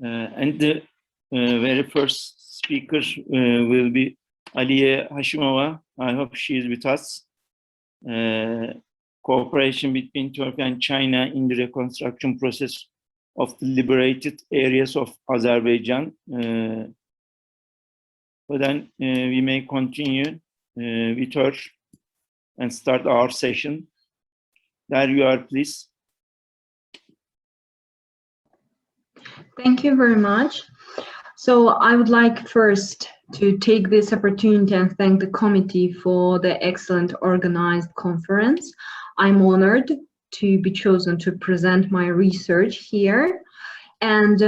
And the very first speaker will be Aliya Hashimova. I hope she is with us. Cooperation between Turkey and China in the reconstruction process of the liberated areas of Azerbaijan. But then we may continue with her and start our session. There you are, please. Thank you very much. So I would like first to take this opportunity and thank the committee for the excellent organized conference. I'm honored to be chosen to present my research here, and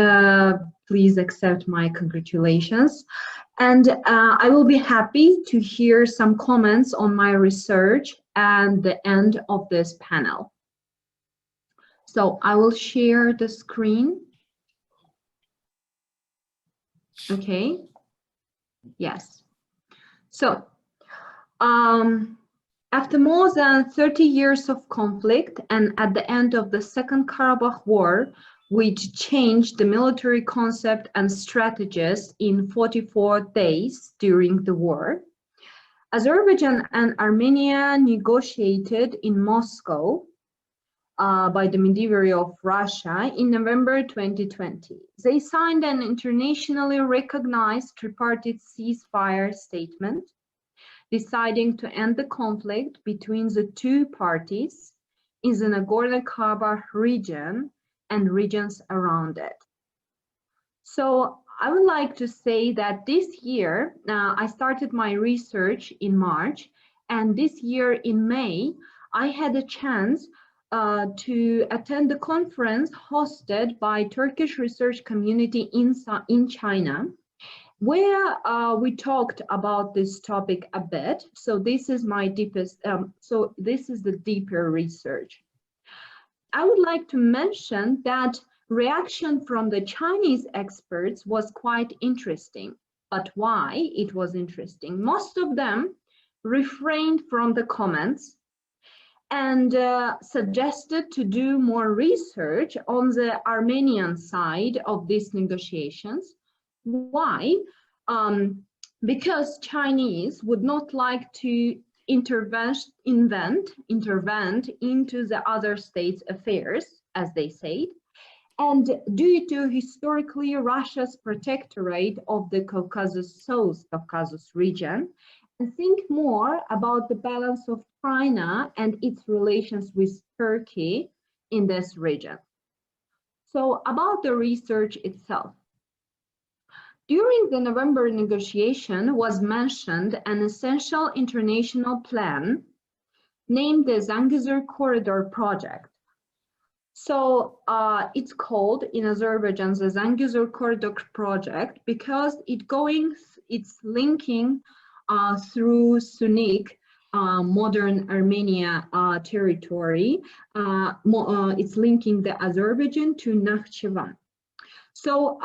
please accept my congratulations. And I will be happy to hear some comments on my research at the end of this panel. So I will share the screen. Okay, yes. So, after more than 30 years of conflict and at the end of the Second Karabakh War, which changed the military concept and strategies in 44 days during the war, Azerbaijan and Armenia negotiated in Moscow by the mediator of Russia in November 2020. They signed an internationally recognized tripartite ceasefire statement, deciding to end the conflict between the two parties in the Nagorno-Karabakh region and regions around it. So I would like to say that this year, I started my research in March, and this year in May, I had a chance to attend the conference hosted by Turkish research community in China, where we talked about this topic a bit. So this is my deepest, this is the deeper research. I would like to mention that reaction from the Chinese experts was quite interesting. But why it was interesting? Most of them refrained from the comments and suggested to do more research on the Armenian side of these negotiations. Why? Because Chinese would not like to intervene into the other states' affairs, as they said, and due to historically Russia's protectorate of the Caucasus, South Caucasus region, and think more about the balance of China and its relations with Turkey in this region. So about the research itself. During the November negotiation was mentioned an essential international plan named the Zangezur Corridor Project. So it's called in Azerbaijan the Zangezur Corridor Project because it's linking through Sunnik, modern Armenia territory. It's linking the Azerbaijan to Nakhchivan. So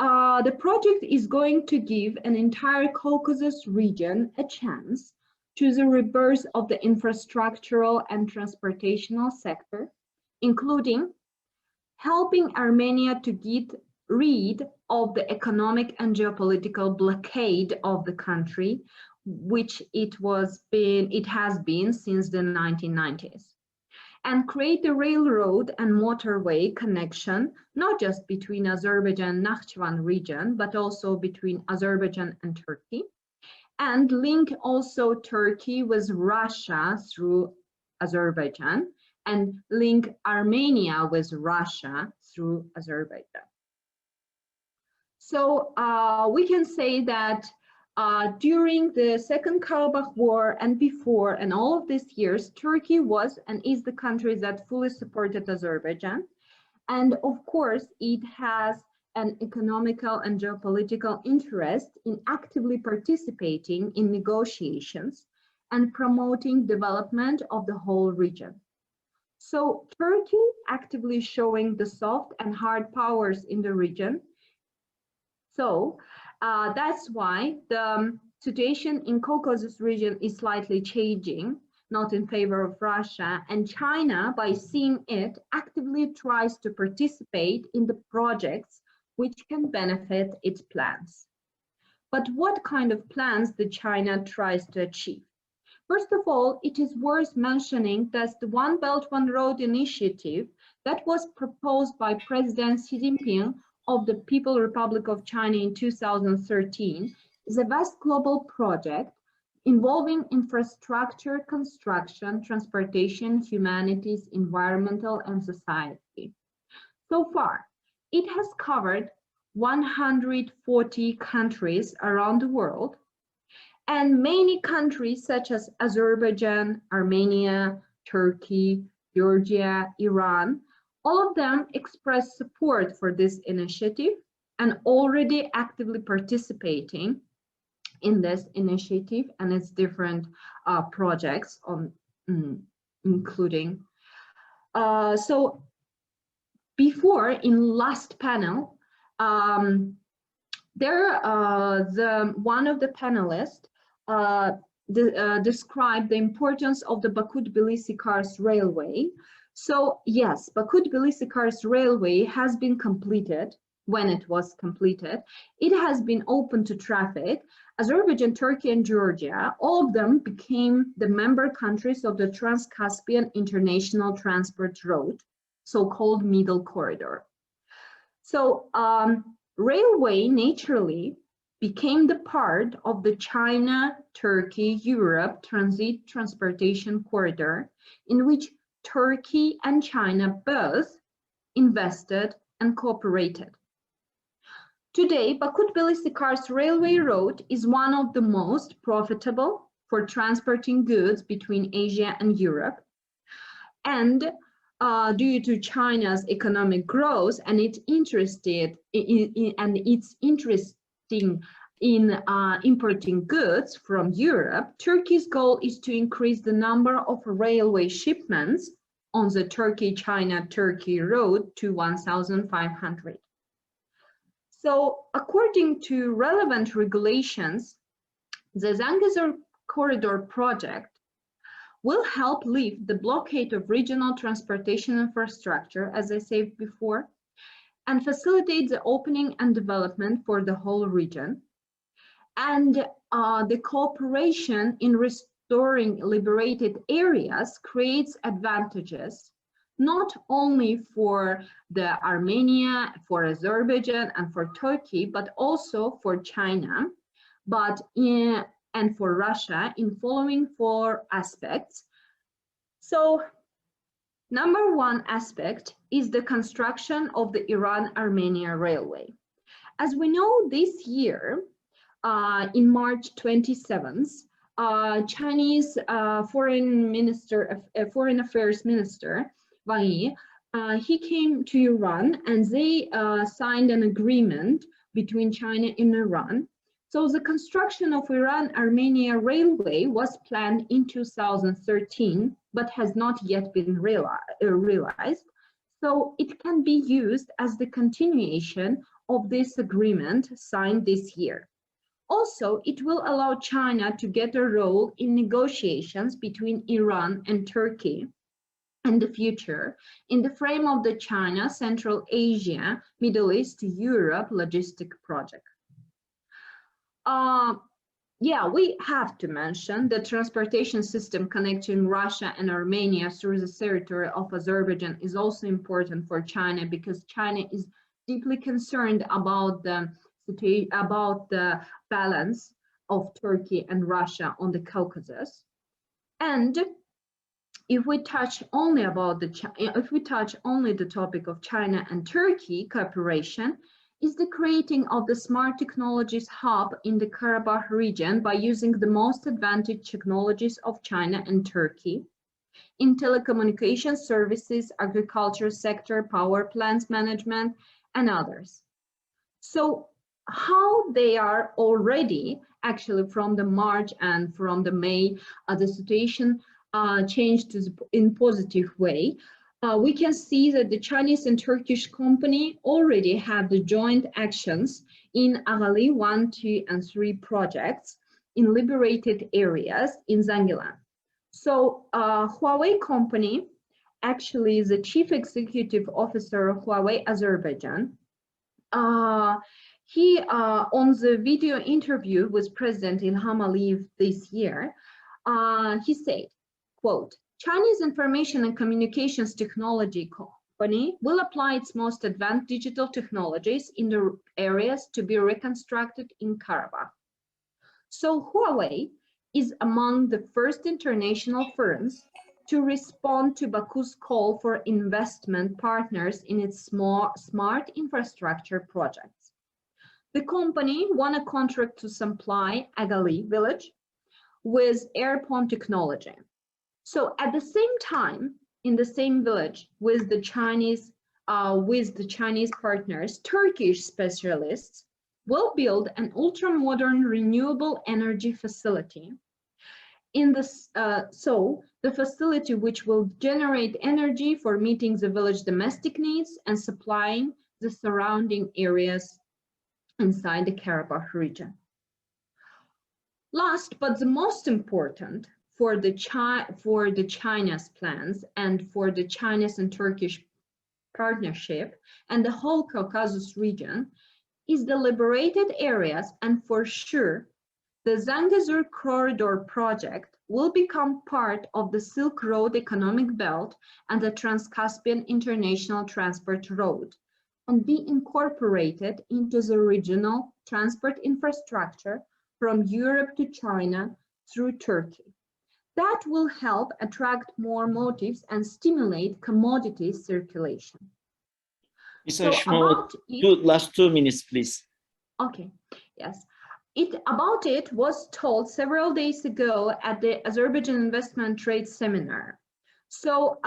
the project is going to give an entire Caucasus region a chance to the rebirth of the infrastructural and transportational sector, including helping Armenia to get rid of the economic and geopolitical blockade of the country, which it has been since the 1990s, and create a railroad and motorway connection, not just between Azerbaijan and Nakhchivan region, but also between Azerbaijan and Turkey, and link also Turkey with Russia through Azerbaijan, and link Armenia with Russia through Azerbaijan. So we can say that during the Second Karabakh War and before and all of these years, Turkey was and is the country that fully supported Azerbaijan. And of course, it has an economical and geopolitical interest in actively participating in negotiations and promoting development of the whole region. So Turkey actively showing the soft and hard powers in the region. So that's why the situation in Caucasus region is slightly changing, not in favor of Russia, and China, by seeing it, actively tries to participate in the projects which can benefit its plans. But what kind of plans the China tries to achieve? First of all, it is worth mentioning that the One Belt, One Road initiative that was proposed by President Xi Jinping of the People's Republic of China in 2013 is a vast global project involving infrastructure, construction, transportation, humanities, environmental, and society. So far, it has covered 140 countries around the world, and many countries such as Azerbaijan, Armenia, Turkey, Georgia, Iran, all of them expressed support for this initiative and already actively participating in this initiative and its different projects, including. So before, in last panel, one of the panelists described the importance of the Baku-Tbilisi-Kars railway. So yes, Baku-Tbilisi-Kars railway has been completed. When it was completed, it has been open to traffic. Azerbaijan, Turkey, and Georgia, all of them became the member countries of the Trans-Caspian International Transport Road, so-called Middle Corridor. So railway naturally became the part of the China-Turkey-Europe transit transportation corridor, in which Turkey and China both invested and cooperated. Today, Baku-Tbilisi-Kars railway road is one of the most profitable for transporting goods between Asia and Europe. And due to China's economic growth and its interest in importing goods from Europe, Turkey's goal is to increase the number of railway shipments on the Turkey-China-Turkey road to 1,500. So according to relevant regulations, the Zangezur Corridor project will help lift the blockade of regional transportation infrastructure, as I said before, and facilitate the opening and development for the whole region. And the cooperation in restoring liberated areas creates advantages, not only for the Armenia, for Azerbaijan, and for Turkey, but also for China, and for Russia in following 4 aspects. So, number 1 aspect is the construction of the Iran-Armenia railway. As we know, this year, in March 27th, Chinese Foreign Affairs Minister Wang Yi, he came to Iran and they signed an agreement between China and Iran. So the construction of Iran-Armenia railway was planned in 2013, but has not yet been realized. So it can be used as the continuation of this agreement signed this year. Also, it will allow China to get a role in negotiations between Iran and Turkey in the future in the frame of the China, Central Asia, Middle East, Europe logistic project. Yeah, we have to mention the transportation system connecting Russia and Armenia through the territory of Azerbaijan is also important for China, because China is deeply concerned about the balance of Turkey and Russia on the Caucasus. And if we touch only the topic of China and Turkey cooperation, is the creating of the smart technologies hub in the Chabahar region by using the most advanced technologies of China and Turkey in telecommunications services, agriculture sector, power plants management, and others. So how they are already, actually from the March and from the May, the situation changed in positive way. We can see that the Chinese and Turkish company already have the joint actions in Agali 1, 2, and 3 projects in liberated areas in Zangilan. So Huawei company, actually the chief executive officer of Huawei Azerbaijan, he on the video interview with President Ilham Aliyev this year, he said, quote, Chinese Information and Communications Technology Company will apply its most advanced digital technologies in the areas to be reconstructed in Karabakh. So Huawei is among the first international firms to respond to Baku's call for investment partners in its smart infrastructure projects. The company won a contract to supply Agali village with airborne technology. So at the same time, in the same village with the Chinese partners, Turkish specialists will build an ultra-modern renewable energy facility. So the facility which will generate energy for meeting the village domestic needs and supplying the surrounding areas inside the Karabakh region. Last, but the most important for the China's plans and for the Chinese and Turkish partnership and the whole Caucasus region is the liberated areas, and for sure, the Zangezur Corridor project will become part of the Silk Road economic belt and the Trans-Caspian International Transport Road, and be incorporated into the regional transport infrastructure from Europe to China through Turkey. That will help attract more motives and stimulate commodity circulation. Ms. Hashimova, last 2 minutes, please. Okay, yes. About it was told several days ago at the Azerbaijan Investment Trade Seminar. So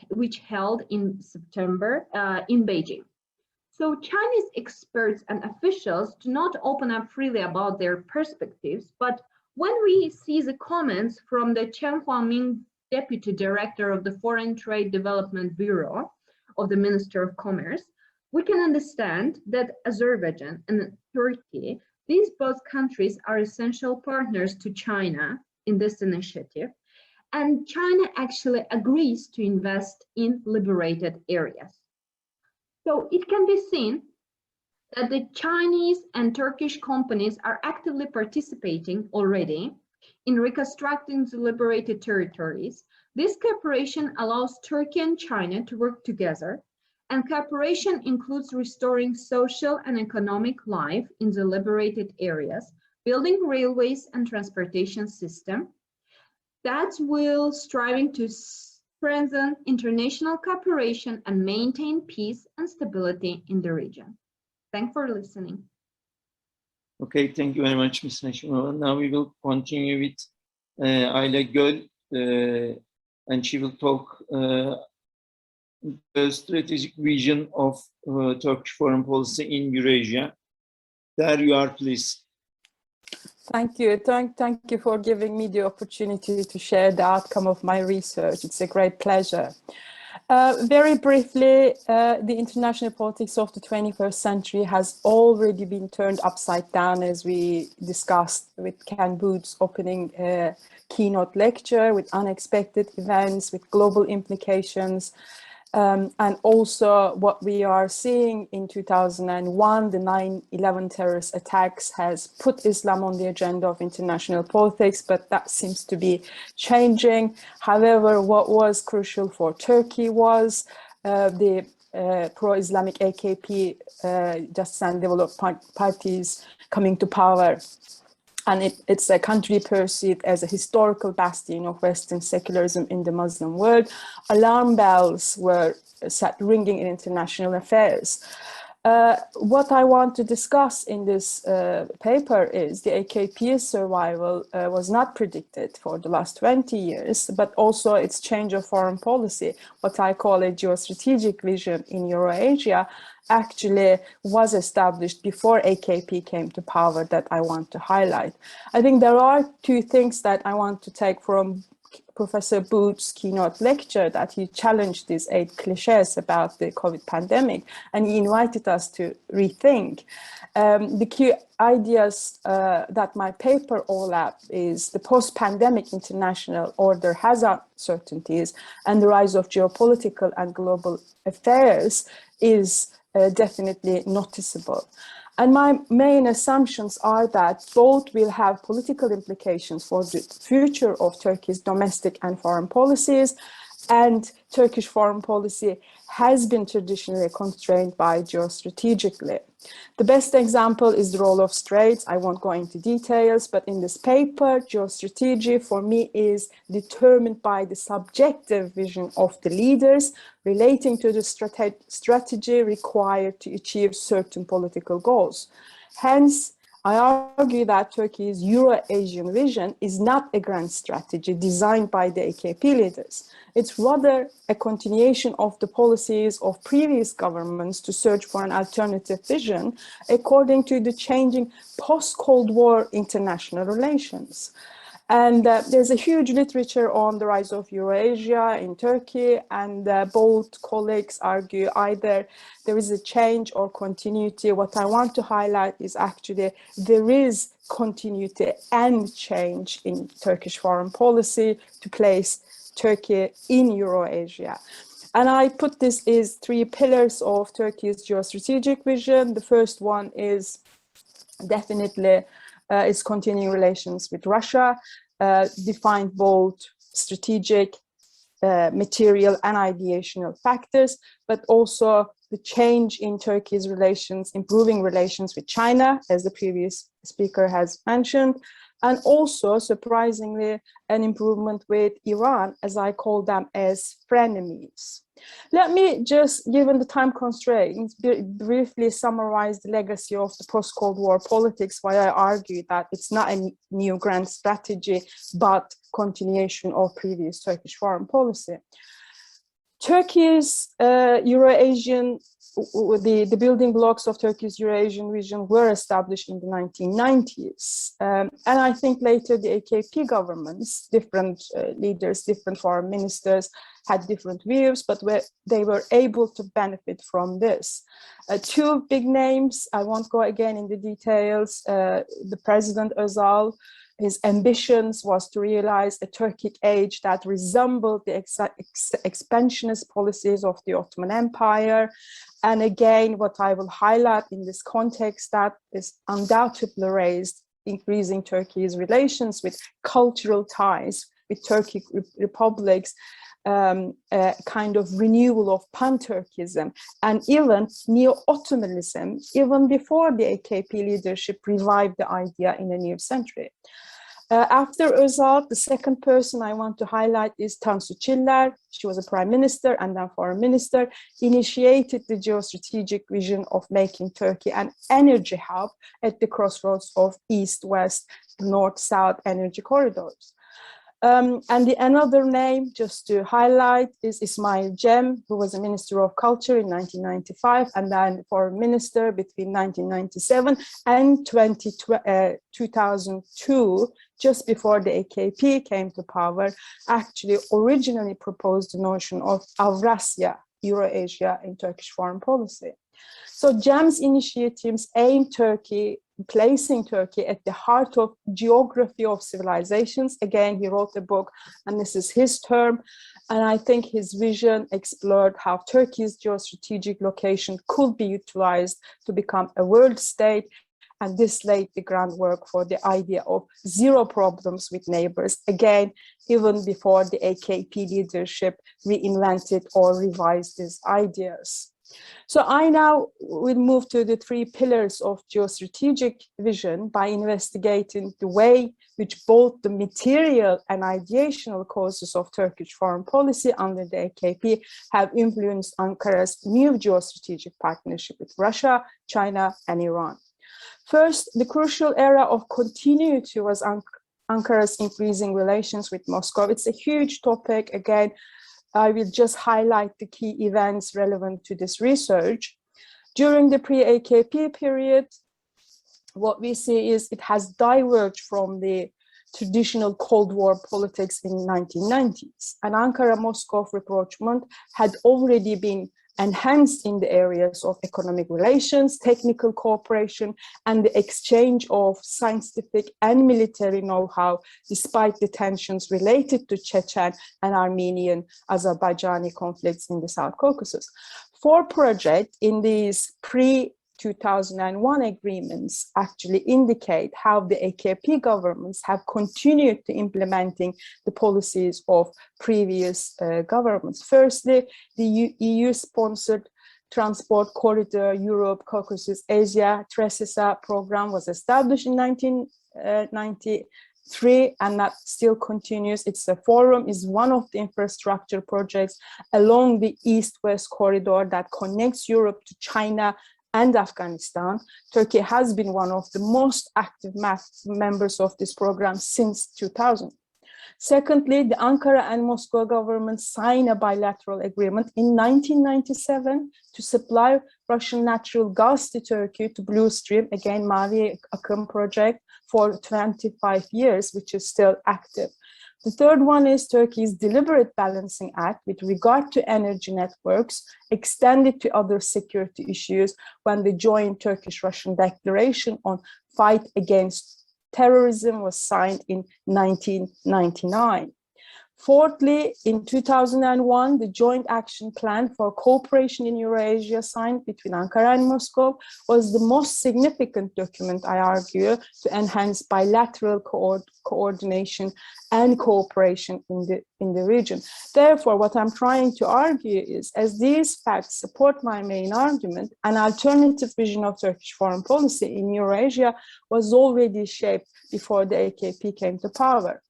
which held in September in Beijing. So Chinese experts and officials do not open up freely about their perspectives, but when we see the comments from the Chen Huangming, Deputy Director of the Foreign Trade Development Bureau of the Minister of Commerce, we can understand that Azerbaijan and Turkey, these both countries are essential partners to China in this initiative, and China actually agrees to invest in liberated areas. So it can be seen that the Chinese and Turkish companies are actively participating already in reconstructing the liberated territories. This cooperation allows Turkey and China to work together, and cooperation includes restoring social and economic life in the liberated areas, building railways and transportation system that will striving to strengthen international cooperation and maintain peace and stability in the region. Thanks for listening. Okay, thank you very much, Ms. Hashimova. Now we will continue with Ayla Gol, and she will talk the strategic vision of Turkish foreign policy in Eurasia. There you are, please. Thank you. Thank you for giving me the opportunity to share the outcome of my research. It's a great pleasure. Very briefly, the international politics of the 21st century has already been turned upside down, as we discussed with Ken Booth's opening keynote lecture, with unexpected events, with global implications. And also what we are seeing in 2001, the 9/11 terrorist attacks has put Islam on the agenda of international politics, but that seems to be changing. However, what was crucial for Turkey was the pro-Islamic AKP, Justice and Development parties coming to power. And it's a country perceived as a historical bastion of Western secularism in the Muslim world. Alarm bells were set ringing in international affairs. What I want to discuss in this paper is the AKP's survival was not predicted for the last 20 years, but also its change of foreign policy, what I call a geostrategic vision in Eurasia, actually was established before AKP came to power that I want to highlight. I think there are two things that I want to take from Professor Booth's keynote lecture, that he challenged these 8 cliches about the COVID pandemic, and he invited us to rethink. The key ideas that my paper all up is the post-pandemic international order has uncertainties, and the rise of geopolitical and global affairs is definitely noticeable. And my main assumptions are that both will have political implications for the future of Turkey's domestic and foreign policies, and Turkish foreign policy has been traditionally constrained by geostrategically. The best example is the role of straits. I won't go into details, but in this paper, geostrategy for me is determined by the subjective vision of the leaders relating to the strategy required to achieve certain political goals. Hence, I argue that Turkey's Euro-Asian vision is not a grand strategy designed by the AKP leaders. It's rather a continuation of the policies of previous governments to search for an alternative vision according to the changing post-Cold War international relations. And there's a huge literature on the rise of Eurasia in Turkey, and both colleagues argue either there is a change or continuity. What I want to highlight is actually there is continuity and change in Turkish foreign policy to place Turkey in Eurasia. And I put this as three pillars of Turkey's geostrategic vision. The first one is definitely its continuing relations with Russia, defined both strategic, material and ideational factors, but also the change in Turkey's relations, improving relations with China, as the previous speaker has mentioned, and also, surprisingly, an improvement with Iran, as I call them as frenemies. Let me just, given the time constraints, briefly summarize the legacy of the post-Cold War politics, why I argue that it's not a new grand strategy, but continuation of previous Turkish foreign policy. Turkey's Euro-Asian, the building blocks of Turkey's Euro-Asian vision were established in the 1990s. And I think later the AKP governments, different leaders, different foreign ministers had different views, but they were able to benefit from this. Two big names, I won't go again in the details, the President Özal, his ambitions was to realize a Turkic age that resembled the expansionist policies of the Ottoman Empire. And again, what I will highlight in this context that is undoubtedly raised, increasing Turkey's relations with cultural ties with Turkic republics, kind of renewal of pan-Turkism and even neo-Ottomanism, even before the AKP leadership revived the idea in the new century. After Özal, the second person I want to highlight is Tansu Çiller. She was a prime minister and then foreign minister, initiated the geostrategic vision of making Turkey an energy hub at the crossroads of East-West, North-South energy corridors. And another name, just to highlight, is Ismail Cem, who was a Minister of Culture in 1995 and then Foreign Minister between 1997 and 2002, just before the AKP came to power, actually originally proposed the notion of Eurasia, Eurasia in Turkish foreign policy. So Cem's initiatives aim placing Turkey at the heart of geography of civilizations. Again, he wrote a book, and this is his term. And I think his vision explored how Turkey's geostrategic location could be utilized to become a world state. And this laid the groundwork for the idea of zero problems with neighbors, again, even before the AKP leadership reinvented or revised these ideas. So I now will move to the three pillars of geostrategic vision by investigating the way which both the material and ideational causes of Turkish foreign policy under the AKP have influenced Ankara's new geostrategic partnership with Russia, China, and Iran. First, the crucial era of continuity was Ankara's increasing relations with Moscow. It's a huge topic. Again, I will just highlight the key events relevant to this research. During the pre-AKP period, what we see is it has diverged from the traditional Cold War politics in the 1990s. And Ankara-Moscow rapprochement had already been enhanced in the areas of economic relations, technical cooperation, and the exchange of scientific and military know-how, despite the tensions related to Chechen and Armenian Azerbaijani conflicts in the South Caucasus. 4 projects in these pre-2001 agreements actually indicate how the AKP governments have continued to implementing the policies of previous governments. Firstly, the EU-sponsored Transport Corridor Europe, Caucasus, Asia, TRESISA program was established in 1993, and that still continues. It's a forum, is one of the infrastructure projects along the East-West corridor that connects Europe to China and Afghanistan. Turkey has been one of the most active members of this program since 2000. Secondly, the Ankara and Moscow governments signed a bilateral agreement in 1997 to supply Russian natural gas to Turkey to Blue Stream, again, Mavi Akım project, for 25 years, which is still active. The third one is Turkey's Deliberate Balancing Act with regard to energy networks, extended to other security issues when the joint Turkish-Russian declaration on fight against terrorism was signed in 1999. Fourthly, in 2001, the Joint Action Plan for Cooperation in Eurasia signed between Ankara and Moscow was the most significant document, I argue, to enhance bilateral coordination and cooperation in the region. Therefore, what I'm trying to argue is, as these facts support my main argument, an alternative vision of Turkish foreign policy in Eurasia was already shaped before the AKP came to power.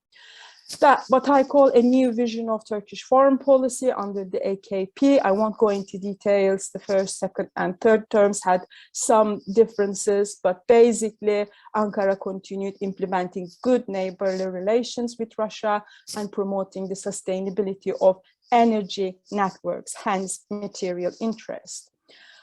That what I call a new vision of Turkish foreign policy under the AKP. I won't go into details. The first, second, and third terms had some differences, but basically Ankara continued implementing good neighborly relations with Russia and promoting the sustainability of energy networks, hence material interest.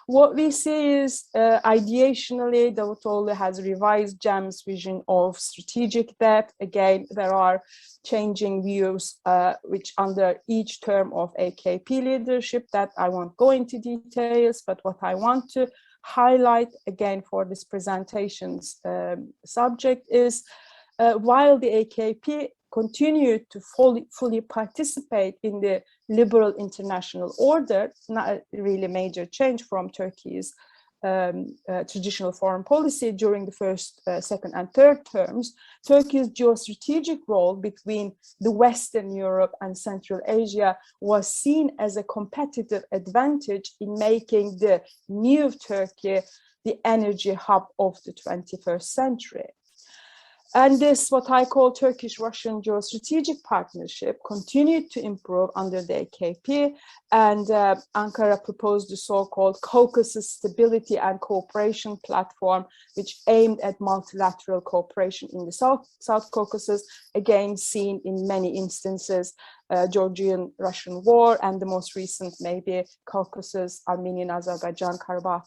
What we see is, ideationally, Davutoğlu has revised GEM's vision of strategic depth. Again, there are changing views which under each term of AKP leadership that I won't go into details, but what I want to highlight again for this presentation's subject is, while the AKP continued to fully participate in the liberal international order, not a really major change from Turkey's traditional foreign policy during the first, second, and third terms. Turkey's geostrategic role between the Western Europe and Central Asia was seen as a competitive advantage in making the new Turkey the energy hub of the 21st century. And this, what I call Turkish-Russian geostrategic partnership, continued to improve under the AKP, and Ankara proposed the so-called Caucasus Stability and Cooperation Platform, which aimed at multilateral cooperation in the South Caucasus, again seen in many instances, Georgian-Russian war, and the most recent maybe Caucasus, Armenian-Azerbaijan, Karabakh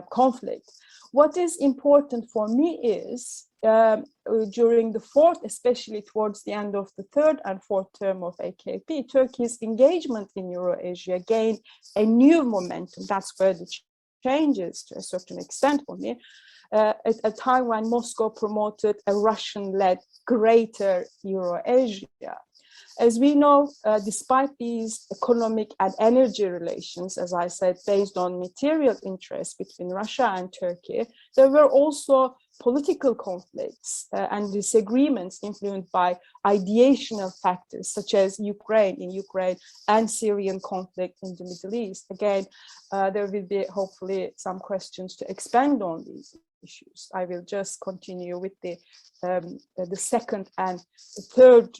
conflict. What is important for me is, during the fourth, especially towards the end of the third and fourth term of AKP, Turkey's engagement in Eurasia gained a new momentum. That's where the changes, to a certain extent for me, at a time when Moscow promoted a Russian-led greater Eurasia. As we know, despite these economic and energy relations, as I said, based on material interests between Russia and Turkey, there were also political conflicts and disagreements influenced by ideational factors such as Ukraine and Syrian conflict in the Middle East. Again, there will be hopefully some questions to expand on these issues. I will just continue with the second and third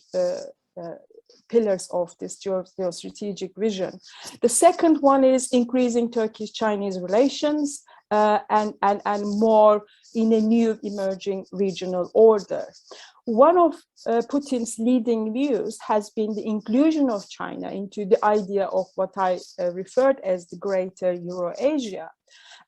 pillars of this geostrategic vision. The second one is increasing Turkish-Chinese relations and more in a new emerging regional order. One of Putin's leading views has been the inclusion of China into the idea of what I referred as the greater Eurasia.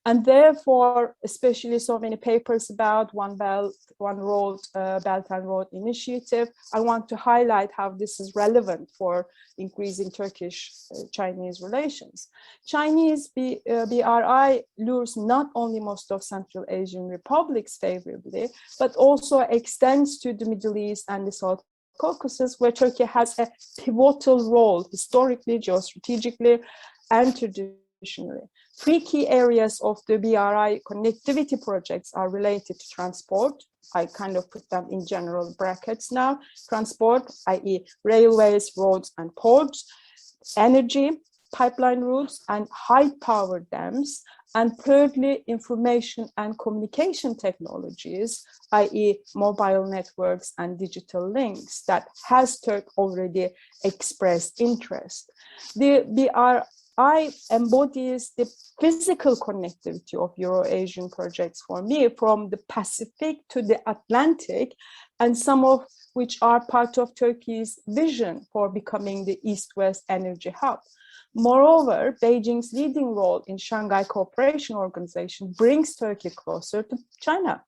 And therefore, especially so many papers about One Belt, One Road, Belt and Road Initiative, I want to highlight how this is relevant for increasing Turkish-Chinese relations. Chinese BRI lures not only most of Central Asian republics favorably, but also extends to the Middle East and the South Caucasus, where Turkey has a pivotal role historically, geostrategically, and traditionally additionally. Three key areas of the BRI connectivity projects are related to transport. I kind of put them in general brackets now. Transport, i.e. railways, roads, and ports. Energy, pipeline routes, and high power dams. And thirdly, information and communication technologies, i.e. mobile networks and digital links that has Turkey already expressed interest. The BRI embodies the physical connectivity of Euro-Asian projects for me, from the Pacific to the Atlantic, and some of which are part of Turkey's vision for becoming the East-West energy hub. Moreover, Beijing's leading role in Shanghai Cooperation Organization brings Turkey closer to China.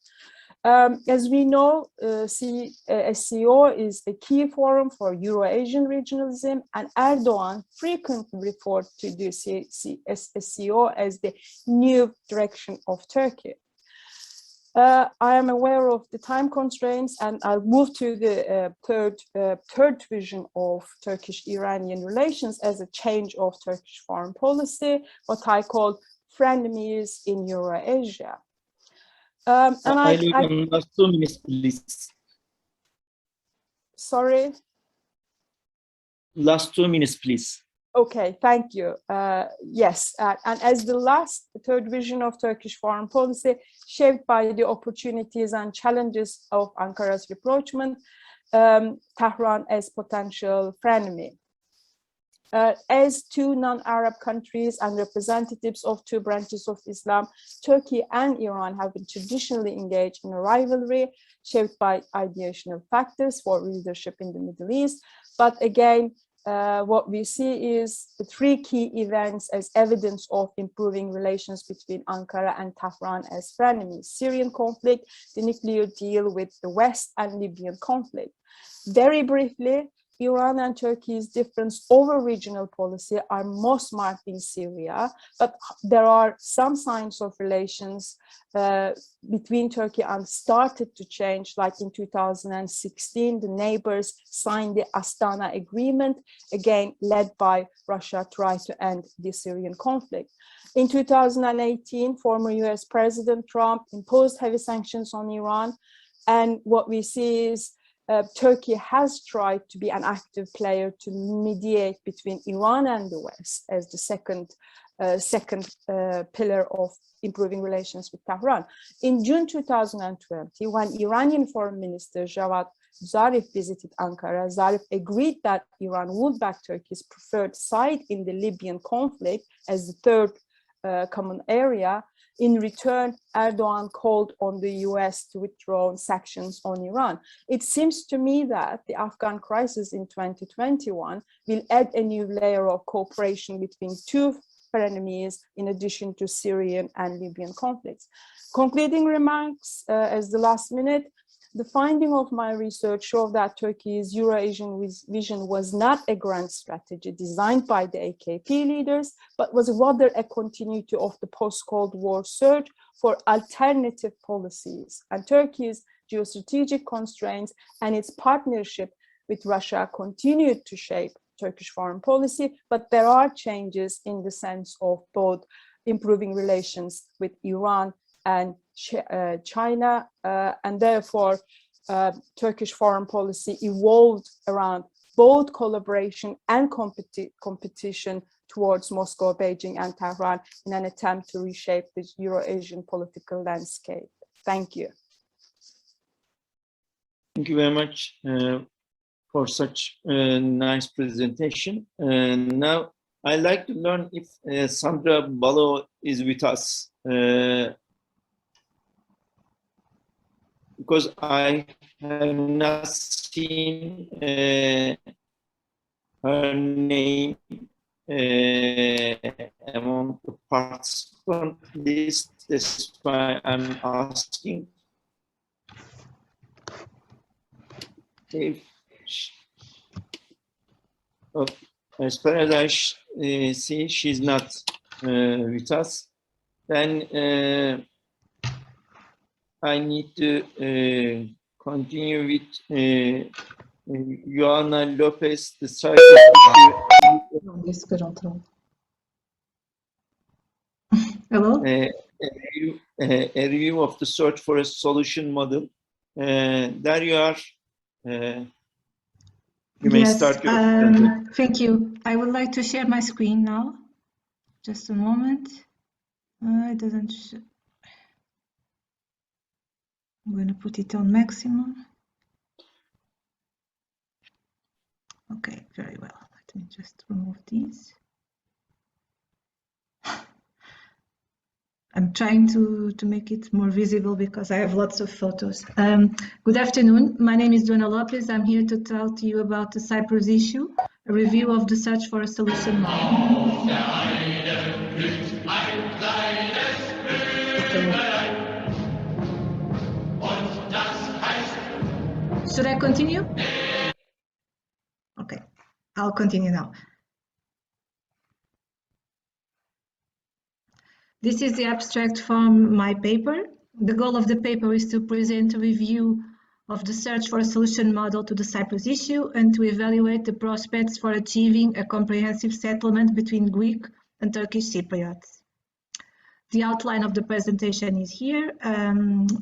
As we know, SCO is a key forum for Euro-Asian regionalism, and Erdogan frequently referred to the SCO as the new direction of Turkey. I am aware of the time constraints, and I'll move to the third vision of Turkish-Iranian relations as a change of Turkish foreign policy, what I call frenemies in Eurasia. And last 2 minutes, please. Sorry? Last 2 minutes, please. Okay, thank you. Yes, and as the third vision of Turkish foreign policy, shaped by the opportunities and challenges of Ankara's rapprochement, Tehran as potential frenemy. As two non-Arab countries and representatives of two branches of Islam, Turkey and Iran have been traditionally engaged in a rivalry shaped by ideational factors for leadership in the Middle East. But again, what we see is the three key events as evidence of improving relations between Ankara and Tehran as frenemies: Syrian conflict, the nuclear deal with the West, and Libyan conflict. Very briefly, Iran and Turkey's difference over regional policy are most marked in Syria, but there are some signs of relations between Turkey and started to change, like in 2016, the neighbors signed the Astana Agreement, again led by Russia, tried to end the Syrian conflict. In 2018, former US President Trump imposed heavy sanctions on Iran, and what we see is Turkey has tried to be an active player to mediate between Iran and the West as the second pillar of improving relations with Tehran. In June 2020, when Iranian Foreign Minister Javad Zarif visited Ankara, Zarif agreed that Iran would back Turkey's preferred side in the Libyan conflict as the third common area. In return, Erdogan called on the US to withdraw sanctions on Iran. It seems to me that the Afghan crisis in 2021 will add a new layer of cooperation between two frenemies in addition to Syrian and Libyan conflicts. Concluding remarks as the last minute, the finding of my research show that Turkey's Euro-Asian vision was not a grand strategy designed by the AKP leaders, but was rather a continuity of the post-Cold War search for alternative policies. And Turkey's geostrategic constraints and its partnership with Russia continued to shape Turkish foreign policy, but there are changes in the sense of both improving relations with Iran and China, and therefore Turkish foreign policy evolved around both collaboration and competition towards Moscow, Beijing, and Tehran in an attempt to reshape the Euro-Asian political landscape. Thank you. Thank you very much for such a nice presentation. And now I'd like to learn if Sandra Balão is with us. Because I have not seen her name among the participant list. That's why I'm asking if as far as I see, she's not with us. Then I need to continue with Joana Lopes, the Cyprus issue. Hello. A review of the search for a solution model. There you are. You may start your presentation. Thank you. I would like to share my screen now. Just a moment. It doesn't show. I'm going to put it on maximum. Okay, very well. Let me just remove these. I'm trying to make it more visible because I have lots of photos. Good afternoon. My name is Joana Lopes. I'm here to talk to you about the Cyprus issue, a review of the search for a solution model. Should I continue? Okay, I'll continue now. This is the abstract from my paper. The goal of the paper is to present a review of the search for a solution model to the Cyprus issue and to evaluate the prospects for achieving a comprehensive settlement between Greek and Turkish Cypriots. The outline of the presentation is here.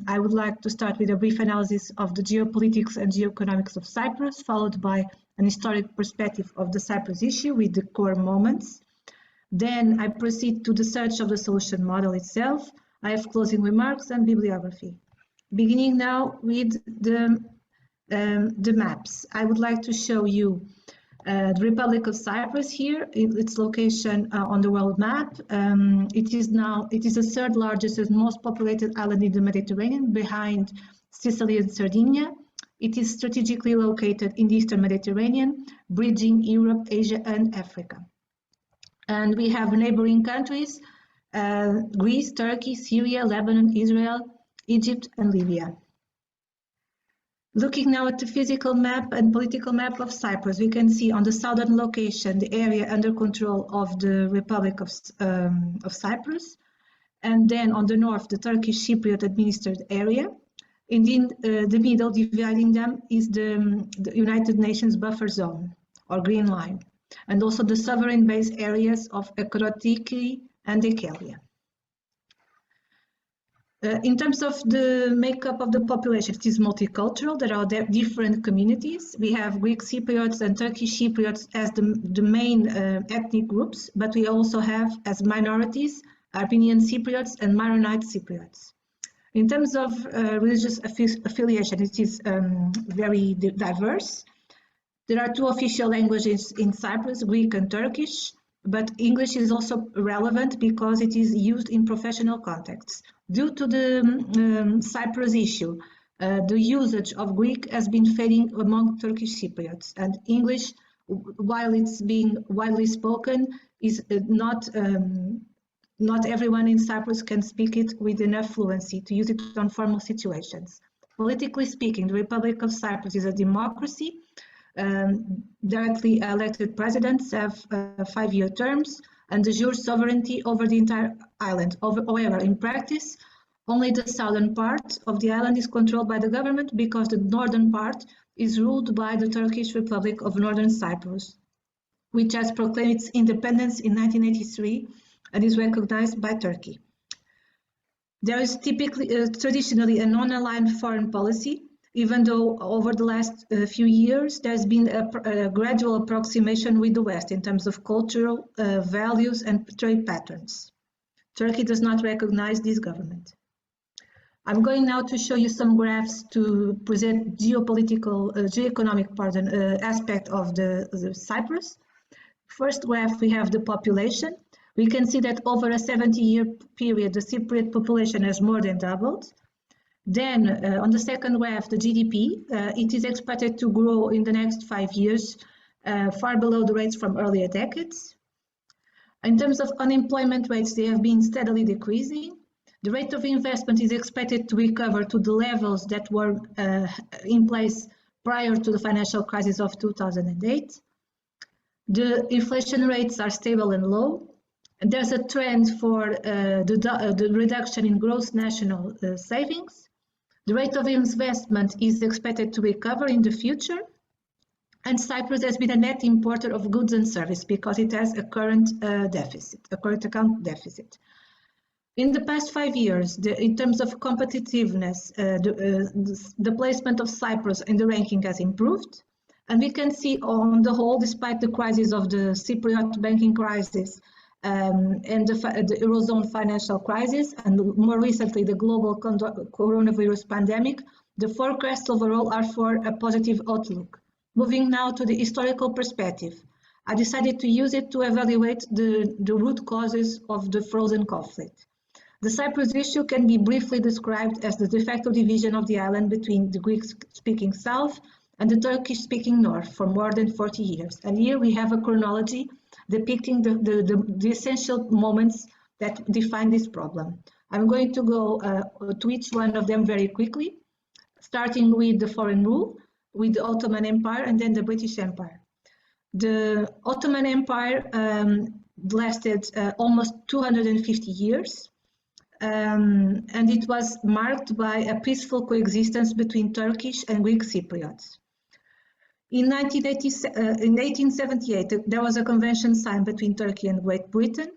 I would like to start with a brief analysis of the geopolitics and geoeconomics of Cyprus, followed by an historic perspective of the Cyprus issue with the core moments. Then I proceed to the search of the solution model itself. I have closing remarks and bibliography. Beginning now with the maps. I would like to show you the Republic of Cyprus here, its location on the world map. It is the third largest and most populated island in the Mediterranean, behind Sicily and Sardinia. It is strategically located in the Eastern Mediterranean, bridging Europe, Asia, and Africa. And we have neighboring countries, Greece, Turkey, Syria, Lebanon, Israel, Egypt, and Libya. Looking now at the physical map and political map of Cyprus, we can see on the southern location the area under control of the Republic of Cyprus, and then on the north the Turkish Cypriot administered area. In the middle, dividing them, is the United Nations buffer zone, or green line, and also the sovereign base areas of Ekrotikli and Ekalia. In terms of the makeup of the population, it is multicultural. There are different communities. We have Greek Cypriots and Turkish Cypriots as the main ethnic groups, but we also have as minorities Armenian Cypriots and Maronite Cypriots. In terms of religious affiliation, it is very diverse. There are two official languages in Cyprus, Greek and Turkish, but English is also relevant because it is used in professional contexts. Due to the Cyprus issue, the usage of Greek has been fading among Turkish Cypriots, and English, while it's being widely spoken, is not everyone in Cyprus can speak it with enough fluency to use it on formal situations. Politically speaking, the Republic of Cyprus is a democracy. Directly elected presidents have 5-year terms and de jure sovereignty over the entire island. However, in practice, only the southern part of the island is controlled by the government because the northern part is ruled by the Turkish Republic of Northern Cyprus, which has proclaimed its independence in 1983 and is recognized by Turkey. There is traditionally a non-aligned foreign policy, even though over the last few years there's been a gradual approximation with the West in terms of cultural values and trade patterns. Turkey does not recognize this government. I'm going now to show you some graphs to present geoeconomic aspect of the Cyprus. First graph, we have the population. We can see that over a 70-year period, the Cypriot population has more than doubled. Then on the second graph, the GDP, it is expected to grow in the next 5 years, far below the rates from earlier decades. In terms of unemployment rates, they have been steadily decreasing. The rate of investment is expected to recover to the levels that were in place prior to the financial crisis of 2008. The inflation rates are stable and low. There's a trend for the reduction in gross national savings. The rate of investment is expected to recover in the future. And Cyprus has been a net importer of goods and services because it has a current account deficit. In the past 5 years, in terms of competitiveness, the placement of Cyprus in the ranking has improved. And we can see on the whole, despite the crisis of the Cypriot banking crisis and the Eurozone financial crisis, and more recently the global coronavirus pandemic, the forecasts overall are for a positive outlook. Moving now to the historical perspective, I decided to use it to evaluate the root causes of the frozen conflict. The Cyprus issue can be briefly described as the de facto division of the island between the Greek-speaking south and the Turkish-speaking north for more than 40 years. And here we have a chronology depicting the essential moments that define this problem. I'm going to go to each one of them very quickly, starting with the foreign rule, with the Ottoman Empire and then the British Empire. The Ottoman Empire lasted almost 250 years. And it was marked by a peaceful coexistence between Turkish and Greek Cypriots. In 1878, there was a convention signed between Turkey and Great Britain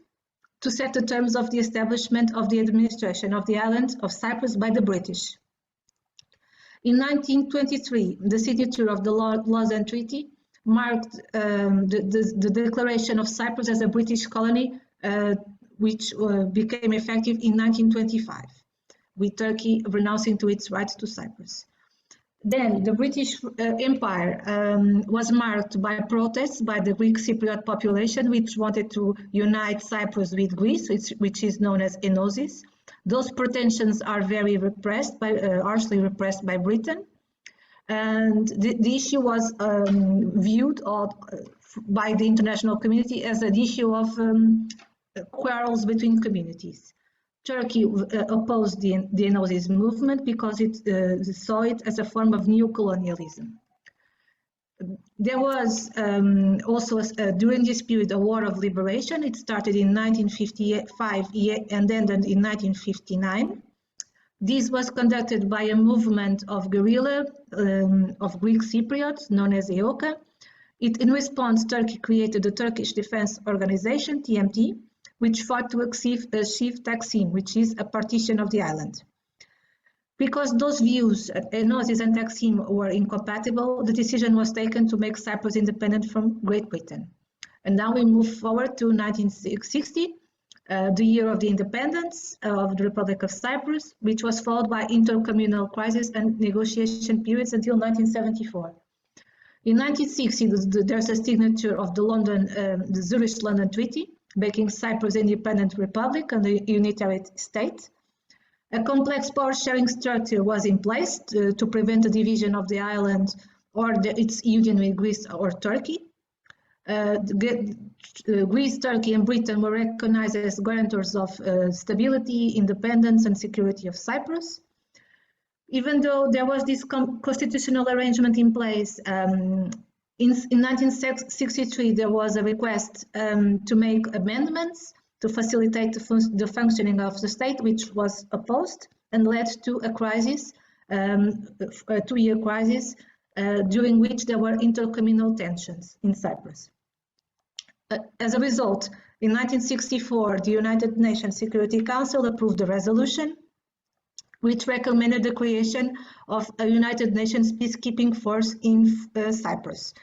to set the terms of the establishment of the administration of the island of Cyprus by the British. In 1923, the signature of the Lausanne Treaty marked the declaration of Cyprus as a British colony, which became effective in 1925, with Turkey renouncing to its right to Cyprus. Then the British Empire was marked by protests by the Greek Cypriot population, which wanted to unite Cyprus with Greece, which is known as enosis. Those pretensions are very harshly repressed by Britain. And the issue was viewed by the international community as an issue of quarrels between communities. Turkey opposed the enosis movement because it saw it as a form of neo-colonialism. There was also, during this period, a war of liberation. It started in 1955 and ended in 1959. This was conducted by a movement of guerrilla of Greek Cypriots known as EOKA. In response, Turkey created the Turkish Defense Organization, TMT, which fought to achieve Taksim, which is a partition of the island. Because those views, enosis and Taksim, were incompatible, the decision was taken to make Cyprus independent from Great Britain. And now we move forward to 1960, the year of the independence of the Republic of Cyprus, which was followed by intercommunal crisis and negotiation periods until 1974. In 1960, there's a signature of the Zurich-London Treaty, making Cyprus an independent republic and a unitary state. A complex power-sharing structure was in place to prevent the division of the island or its union with Greece or Turkey. Greece, Turkey, and Britain were recognized as guarantors of stability, independence, and security of Cyprus. Even though there was this constitutional arrangement in place, in 1963, there was a request to make amendments to facilitate the functioning of the state, which was opposed and led to a crisis, a 2-year crisis, during which there were intercommunal tensions in Cyprus. As a result, in 1964, the United Nations Security Council approved a resolution which recommended the creation of a United Nations peacekeeping force in Cyprus.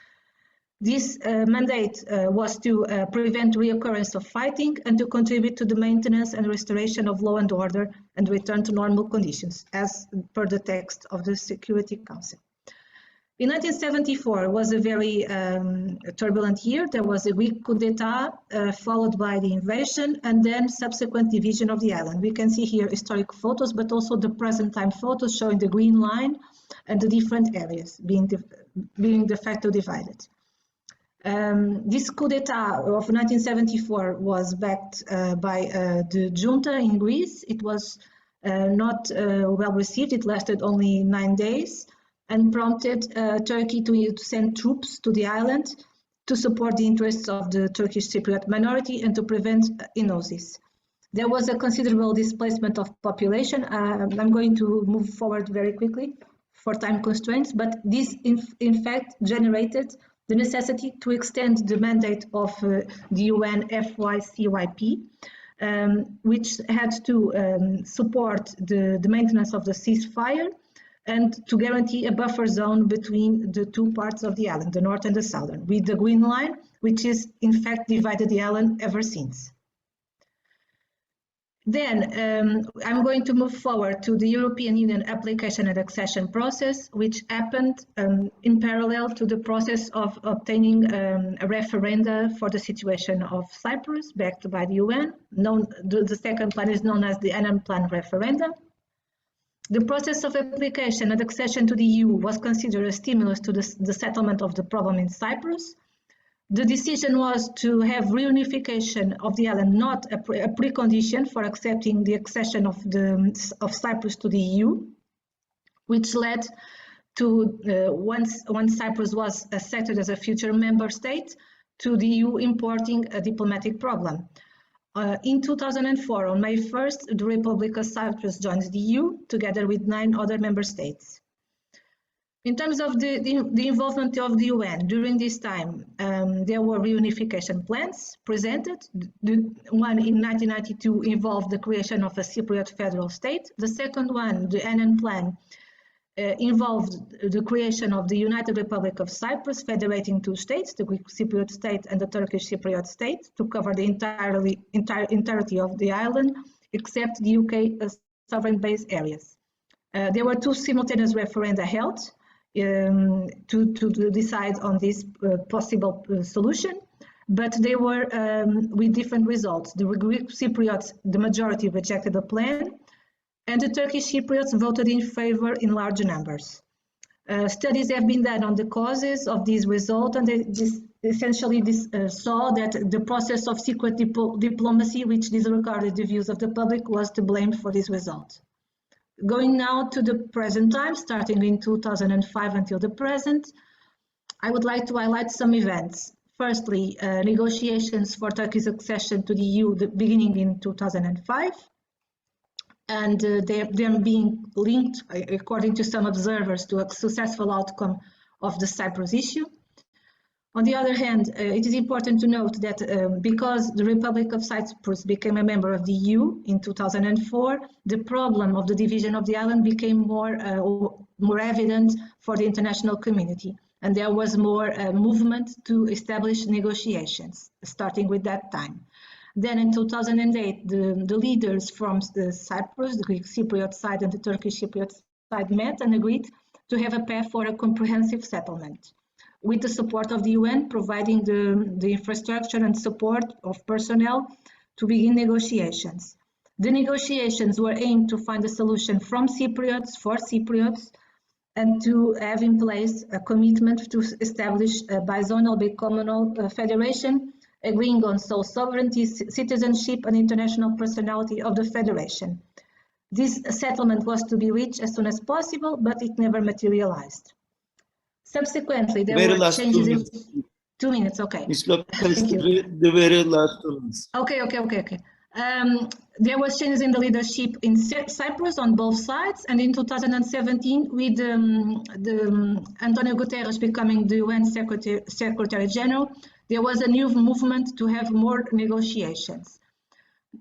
This mandate was to prevent reoccurrence of fighting and to contribute to the maintenance and restoration of law and order and return to normal conditions, as per the text of the Security Council. In 1974 was a very turbulent year. There was a Greek coup d'etat followed by the invasion and then subsequent division of the island. We can see here historic photos, but also the present time photos showing the green line and the different areas being de facto divided. This coup d'etat of 1974 was backed by the junta in Greece. It was not well received. It lasted only 9 days and prompted Turkey to send troops to the island to support the interests of the Turkish Cypriot minority and to prevent enosis. There was a considerable displacement of population. I'm going to move forward very quickly for time constraints, but this in fact generated the necessity to extend the mandate of the UN FYCYP which had to support the maintenance of the ceasefire and to guarantee a buffer zone between the two parts of the island, the north and the southern, with the green line, which is in fact divided the island ever since. Then I'm going to move forward to the European Union application and accession process, which happened in parallel to the process of obtaining a referenda for the situation of Cyprus, backed by the UN. The second plan is known as the Annan Plan referendum. The process of application and accession to the EU was considered a stimulus to the settlement of the problem in Cyprus. The decision was to have reunification of the island, not a precondition for accepting the accession of Cyprus to the EU, which led to, once Cyprus was accepted as a future member state, to the EU importing a diplomatic problem. In 2004, on May 1st, the Republic of Cyprus joined the EU, together with 9 other member states. In terms of the involvement of the UN, during this time, there were reunification plans presented. The one in 1992 involved the creation of a Cypriot federal state. The second one, the Annan Plan, involved the creation of the United Republic of Cyprus, federating 2 states, the Greek Cypriot state and the Turkish Cypriot state, to cover the entirety of the island, except the UK sovereign-based areas. There were 2 simultaneous referenda held to decide on this possible solution, but they were with different results. The Greek Cypriots, the majority rejected the plan, and the Turkish Cypriots voted in favor in large numbers. Studies have been done on the causes of this result, and they essentially saw that the process of secret diplomacy, which disregarded the views of the public, was to blame for this result. Going now to the present time, starting in 2005 until the present, I would like to highlight some events. Firstly, negotiations for Turkey's accession to the EU beginning in 2005, and them being linked, according to some observers, to a successful outcome of the Cyprus issue. On the other hand, it is important to note that because the Republic of Cyprus became a member of the EU in 2004, the problem of the division of the island became more evident for the international community, and there was more movement to establish negotiations, starting with that time. Then in 2008, the leaders from Cyprus, the Greek Cypriot side and the Turkish Cypriot side met and agreed to have a path for a comprehensive settlement, with the support of the UN providing the infrastructure and support of personnel to begin negotiations. The negotiations were aimed to find a solution from Cypriots for Cypriots and to have in place a commitment to establish a bizonal bicommunal federation, agreeing on sole sovereignty, citizenship and international personality of the federation. This settlement was to be reached as soon as possible, but it never materialized. Subsequently, there were changes in 2 minutes, okay. Thank you. The very last 2 minutes. Okay. There was changes in the leadership in Cyprus on both sides, and in 2017, with Antonio Guterres becoming the UN Secretary General, there was a new movement to have more negotiations.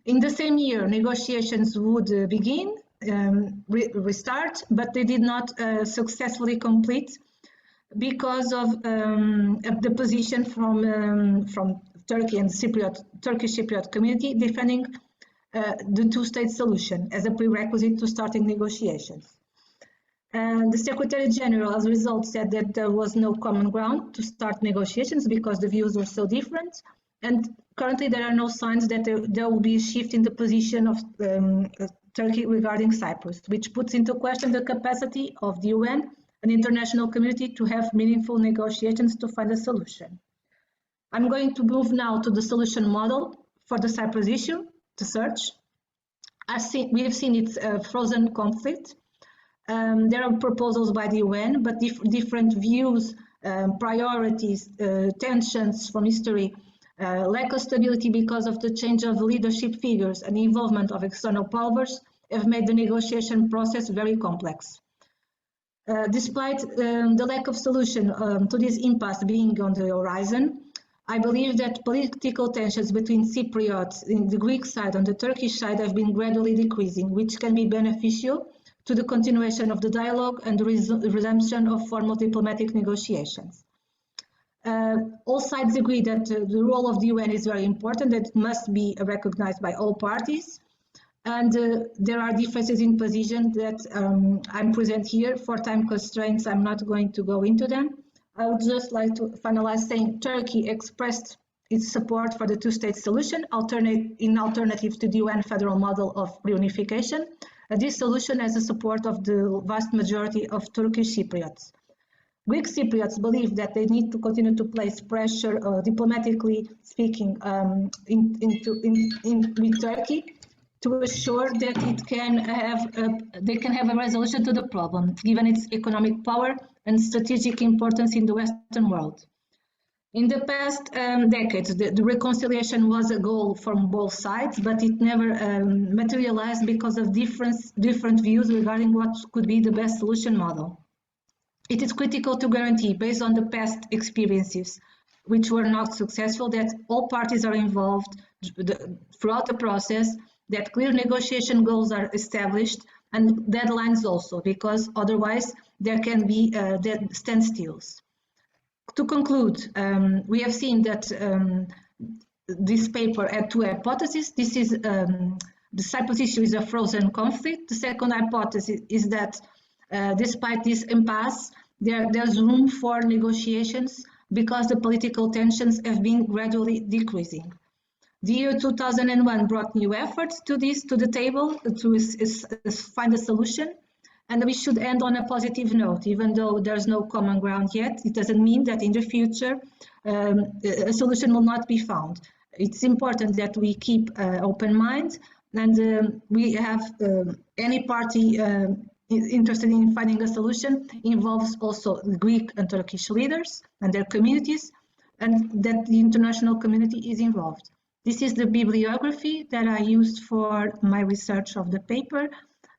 In the same year, negotiations would begin, restart, but they did not successfully complete because of the position from Turkey and Turkish Cypriot community defending the 2-state solution as a prerequisite to starting negotiations. And the Secretary General, as a result, said that there was no common ground to start negotiations because the views were so different. And currently, there are no signs that there will be a shift in the position of Turkey regarding Cyprus, which puts into question the capacity of the UN and international community to have meaningful negotiations to find a solution. I'm going to move now to the solution model for the Cyprus issue, the search. We have seen it's a frozen conflict. There are proposals by the UN, but different views, priorities, tensions from history, lack of stability because of the change of leadership figures and involvement of external powers have made the negotiation process very complex. Despite the lack of solution to this impasse being on the horizon, I believe that political tensions between Cypriots in the Greek side and the Turkish side have been gradually decreasing, which can be beneficial to the continuation of the dialogue and the resumption of formal diplomatic negotiations. All sides agree that the role of the UN is very important, that it must be recognized by all parties. And there are differences in position that I'm present here. For time constraints, I'm not going to go into them. I would just like to finalize saying Turkey expressed its support for the two-state solution, in alternative to the UN federal model of reunification. This solution has the support of the vast majority of Turkish Cypriots. Greek Cypriots believe that they need to continue to place pressure, diplomatically speaking, with Turkey to assure that they can have a resolution to the problem, given its economic power and strategic importance in the Western world. In the past decades, the reconciliation was a goal from both sides, but it never materialized because of different views regarding what could be the best solution model. It is critical to guarantee, based on the past experiences, which were not successful, that all parties are involved throughout the process, that clear negotiation goals are established, and deadlines also, because otherwise there can be standstills. To conclude, we have seen that this paper had two hypotheses. This is the Cyprus issue is a frozen conflict. The second hypothesis is that despite this impasse, there's room for negotiations because the political tensions have been gradually decreasing. The year 2001 brought new efforts to the table to find a solution, and we should end on a positive note. Even though there's no common ground yet, it doesn't mean that in the future a solution will not be found. It's important that we keep open mind, and we have any party interested in finding a solution involves also Greek and Turkish leaders and their communities, and that the international community is involved. This is the bibliography that I used for my research of the paper,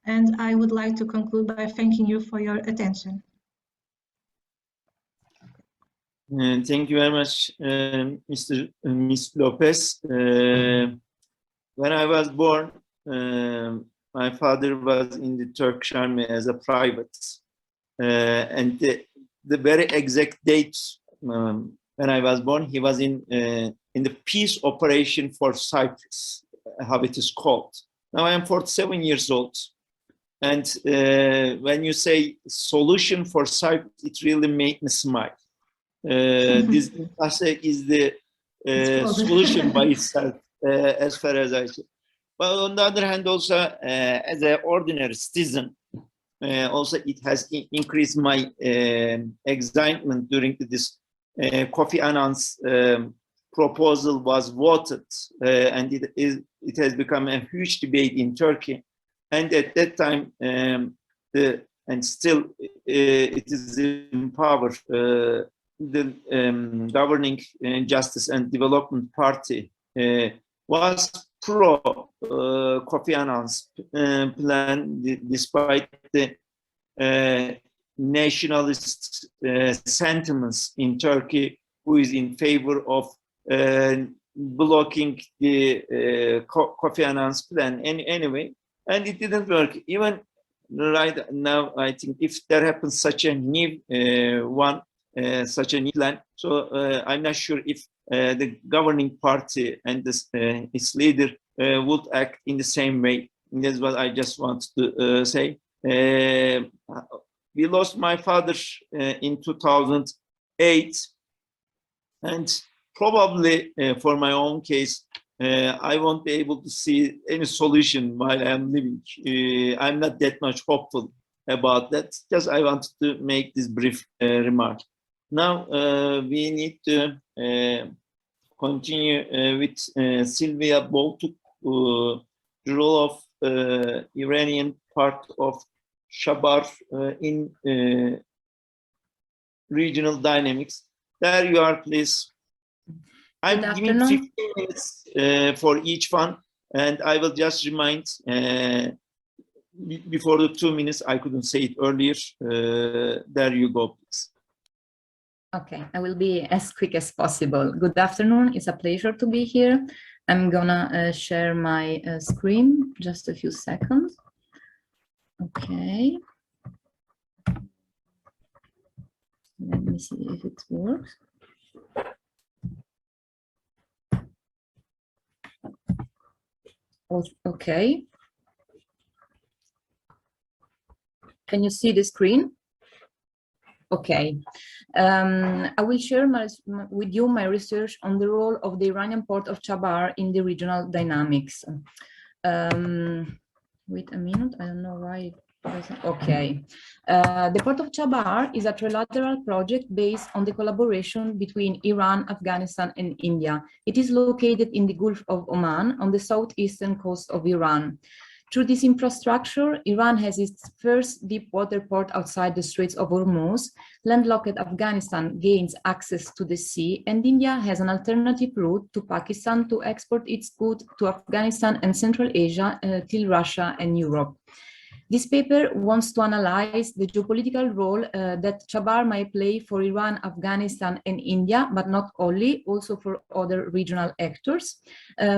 and I would like to conclude by thanking you for your attention. Thank you very much, Ms. Lopez. When I was born, my father was in the Turkish army as a private, and the very exact date when I was born, he was in the peace operation for Cyprus, how it is called. Now I am 47 years old, and when you say solution for Cyprus, it really made me smile. This is the solution by itself, as far as I see. But on the other hand, also as an ordinary citizen, also it has increased my excitement during this Kofi Annan's proposal was voted, and it has become a huge debate in Turkey. And at that time, and still it is in power, the governing Justice and Development Party was pro Kofi Annan's plan, despite the nationalist sentiments in Turkey, who is in favor of blocking the Kofi Annan's plan. Anyway, and it didn't work. Even right now, I think if there happens such a new such a new plan, so I'm not sure if the governing party and its leader would act in the same way. And that's what I just want to say. We lost my father in 2008, and probably for my own case, I won't be able to see any solution while I'm living. I'm not that much hopeful about that. Just I wanted to make this brief remark. Now we need to continue with Silvia Boltuc, the role of Iranian part of Chabahar in regional dynamics. There you are, please. I'm giving 15 minutes for each one, and I will just remind before the 2 minutes, I couldn't say it earlier. There you go, please. Okay, I will be as quick as possible. Good afternoon. It's a pleasure to be here. I'm gonna share my screen, just a few seconds. Okay. Let me see if it works. Okay. Can you see the screen? Okay. I will share with you my research on the role of the Iranian port of Chabahar in the regional dynamics. Wait a minute, I don't know why it doesn't. Okay. The port of Chabahar is a trilateral project based on the collaboration between Iran, Afghanistan, and India. It is located in the Gulf of Oman on the southeastern coast of Iran. Through this infrastructure, Iran has its first deep water port outside the Straits of Hormuz, landlocked Afghanistan gains access to the sea, and India has an alternative route to Pakistan to export its goods to Afghanistan and Central Asia till Russia and Europe. This paper wants to analyze the geopolitical role that Chabahar may play for Iran, Afghanistan, and India, but not only, also for other regional actors.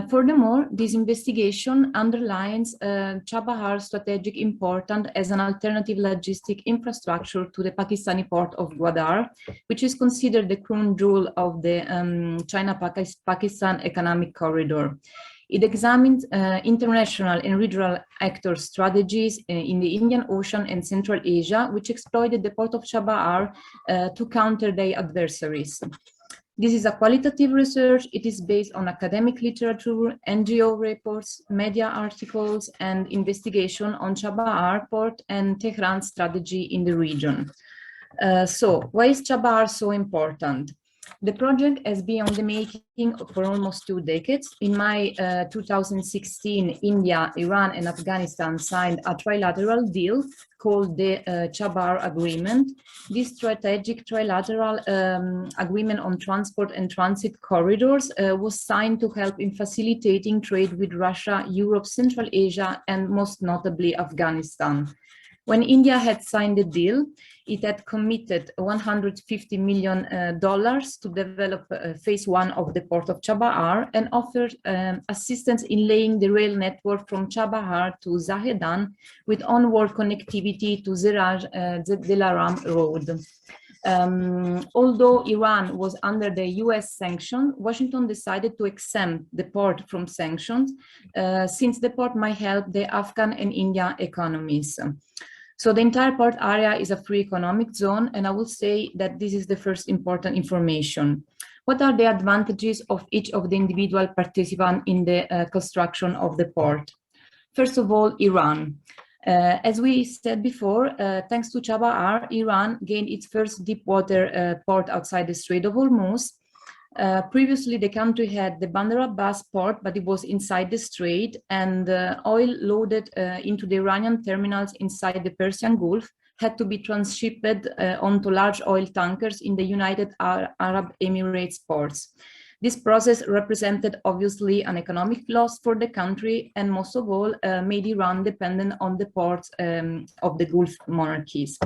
Furthermore, this investigation underlines Chabahar's strategic importance as an alternative logistic infrastructure to the Pakistani port of Gwadar, which is considered the crown jewel of the China-Pakistan economic corridor. It examines international and regional actor strategies in the Indian Ocean and Central Asia, which exploited the port of Chabahar to counter their adversaries. This is a qualitative research. It is based on academic literature, NGO reports, media articles, and investigation on Chabahar port and Tehran's strategy in the region. So why is Chabahar so important? The project has been on the making for almost 2 decades. In May 2016, India, Iran, and Afghanistan signed a trilateral deal called the Chabahar Agreement. This strategic trilateral agreement on transport and transit corridors was signed to help in facilitating trade with Russia, Europe, Central Asia, and most notably Afghanistan. When India had signed the deal, it had committed $150 million to develop phase 1 of the port of Chabahar and offered assistance in laying the rail network from Chabahar to Zahedan with onward connectivity to Zeraj Delaram Road. Although Iran was under the US sanction, Washington decided to exempt the port from sanctions since the port might help the Afghan and Indian economies. So the entire port area is a free economic zone, and I will say that this is the first important information. What are the advantages of each of the individual participants in the construction of the port? First of all, Iran. As we said before, thanks to Chabahar, Iran gained its first deep water port outside the Strait of Hormuz. Previously, the country had the Bandar Abbas port, but it was inside the strait, and oil loaded into the Iranian terminals inside the Persian Gulf had to be transshipped onto large oil tankers in the United Arab Emirates ports. This process represented obviously an economic loss for the country and most of all made Iran dependent on the ports of the Gulf monarchies.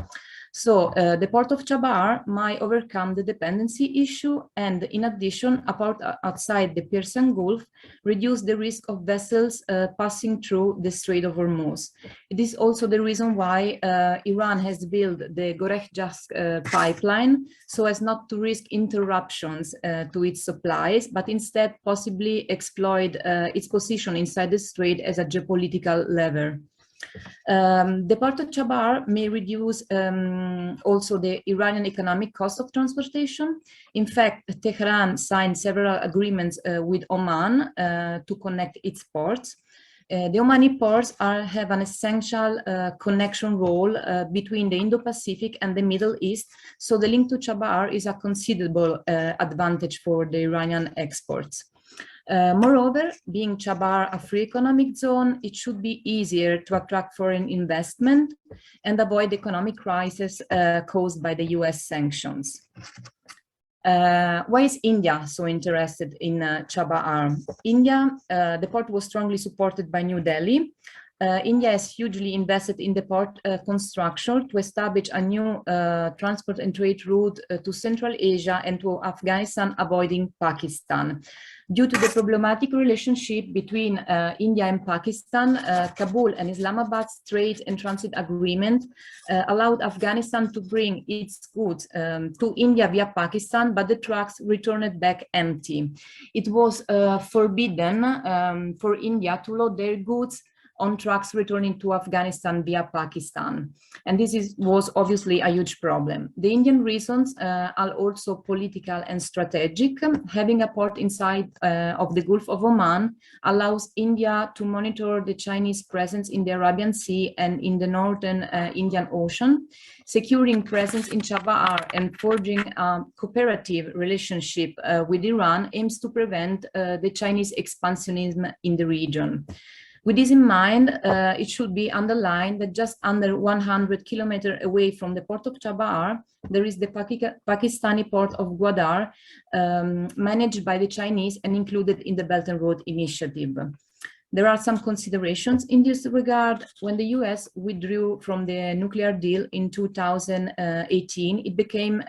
So the port of Chabahar might overcome the dependency issue and in addition, a port outside the Persian Gulf reduce the risk of vessels passing through the Strait of Hormuz. It is also the reason why Iran has built the Goreh-Jask pipeline so as not to risk interruptions to its supplies, but instead possibly exploit its position inside the strait as a geopolitical lever. The port of Chabahar may reduce also the Iranian economic cost of transportation. In fact, Tehran signed several agreements with Oman to connect its ports. The Omani ports have an essential connection role between the Indo-Pacific and the Middle East, so the link to Chabahar is a considerable advantage for the Iranian exports. Moreover, being Chabahar a free economic zone, it should be easier to attract foreign investment and avoid the economic crisis caused by the US sanctions. Why is India so interested in Chabahar? India, the port was strongly supported by New Delhi. India has hugely invested in the port construction to establish a new transport and trade route to Central Asia and to Afghanistan, avoiding Pakistan. Due to the problematic relationship between India and Pakistan, Kabul and Islamabad's trade and transit agreement allowed Afghanistan to bring its goods to India via Pakistan, but the trucks returned back empty. It was forbidden for India to load their goods on trucks returning to Afghanistan via Pakistan. And this was obviously a huge problem. The Indian reasons are also political and strategic. Having a port inside of the Gulf of Oman allows India to monitor the Chinese presence in the Arabian Sea and in the northern Indian Ocean. Securing presence in Chabahar and forging a cooperative relationship with Iran aims to prevent the Chinese expansionism in the region. With this in mind, it should be underlined that just under 100 kilometers away from the port of Chabahar, there is the Pakistani port of Gwadar, managed by the Chinese and included in the Belt and Road Initiative. There are some considerations in this regard. When the US withdrew from the nuclear deal in 2018, it became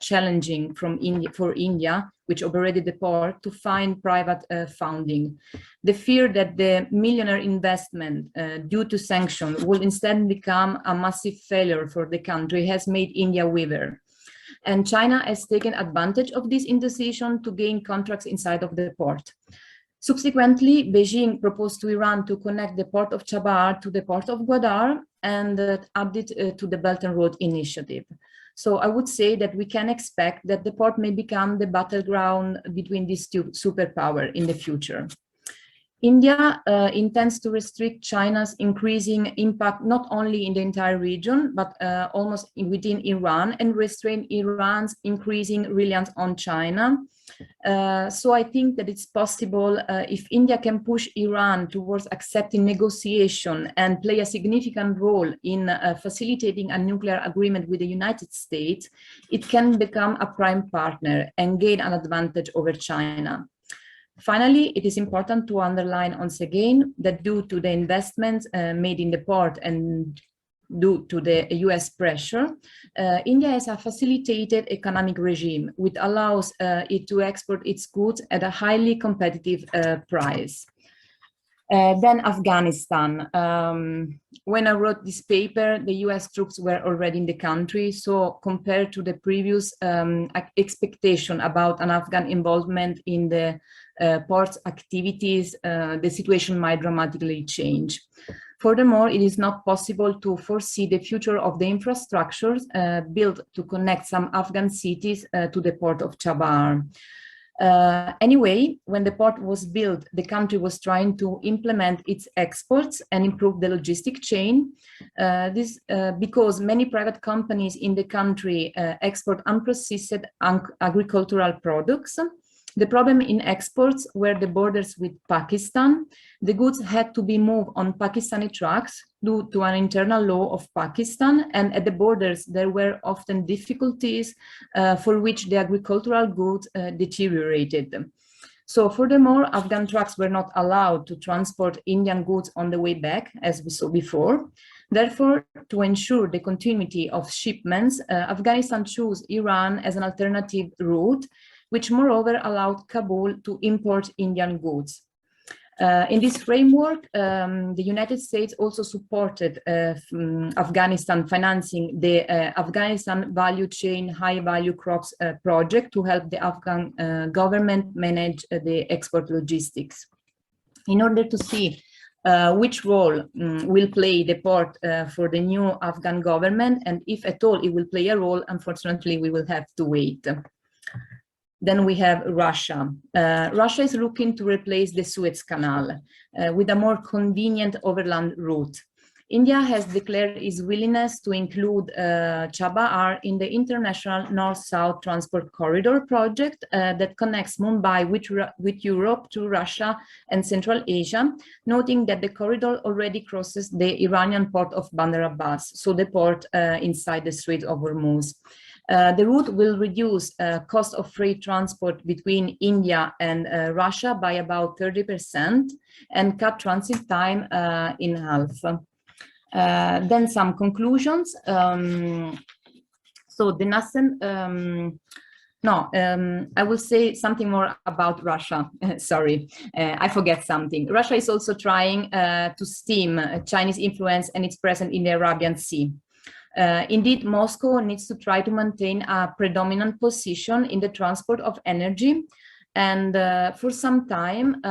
challenging for India, which operated the port, to find private funding. The fear that the millionaire investment due to sanctions will instead become a massive failure for the country has made India waver. And China has taken advantage of this indecision to gain contracts inside of the port. Subsequently, Beijing proposed to Iran to connect the port of Chabahar to the port of Gwadar and add it to the Belt and Road Initiative. So I would say that we can expect that the port may become the battleground between these two superpowers in the future. India intends to restrict China's increasing impact not only in the entire region, but almost within Iran, and restrain Iran's increasing reliance on China. So I think that it's possible if India can push Iran towards accepting negotiation and play a significant role in facilitating a nuclear agreement with the United States, it can become a prime partner and gain an advantage over China. Finally, it is important to underline once again that due to the investments made in the port and due to the US pressure, India has a facilitated economic regime which allows it to export its goods at a highly competitive price. Then Afghanistan. When I wrote this paper, the US troops were already in the country, so compared to the previous expectation about an Afghan involvement in the port's activities, the situation might dramatically change. Furthermore, it is not possible to foresee the future of the infrastructures built to connect some Afghan cities to the port of Chabahar. Anyway, when the port was built, the country was trying to implement its exports and improve the logistic chain. Because many private companies in the country export unprocessed agricultural products. The problem in exports were the borders with Pakistan. The goods had to be moved on Pakistani trucks due to an internal law of Pakistan, and at the borders there were often difficulties for which the agricultural goods deteriorated. So furthermore, Afghan trucks were not allowed to transport Indian goods on the way back, as we saw before. Therefore, to ensure the continuity of shipments, Afghanistan chose Iran as an alternative route, which moreover allowed Kabul to import Indian goods. In this framework, the United States also supported Afghanistan financing the Afghanistan Value Chain High Value Crops project to help the Afghan government manage the export logistics. In order to see which role will play the port for the new Afghan government, and if at all it will play a role, unfortunately, we will have to wait. Then we have Russia. Russia is looking to replace the Suez Canal with a more convenient overland route. India has declared its willingness to include Chabahar in the International North-South Transport Corridor project that connects Mumbai with Europe to Russia and Central Asia, noting that the corridor already crosses the Iranian port of Bandar Abbas, so the port inside the Strait of Hormuz. The route will reduce cost of freight transport between India and Russia by about 30% and cut transit time in half. Then some conclusions. So the nascent, I will say something more about Russia. Sorry, I forget something. Russia is also trying to stem Chinese influence and its presence in the Arabian Sea. Indeed, Moscow needs to try to maintain a predominant position in the transport of energy. And for some time,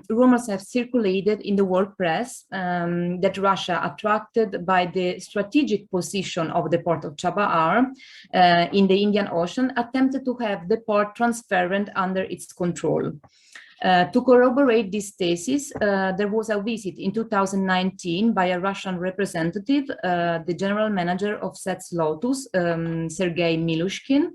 rumors have circulated in the world press that Russia, attracted by the strategic position of the port of Chabahar in the Indian Ocean, attempted to have the port transferred under its control. To corroborate this thesis, there was a visit in 2019 by a Russian representative, the general manager of SETS Lotus, Sergei Milushkin.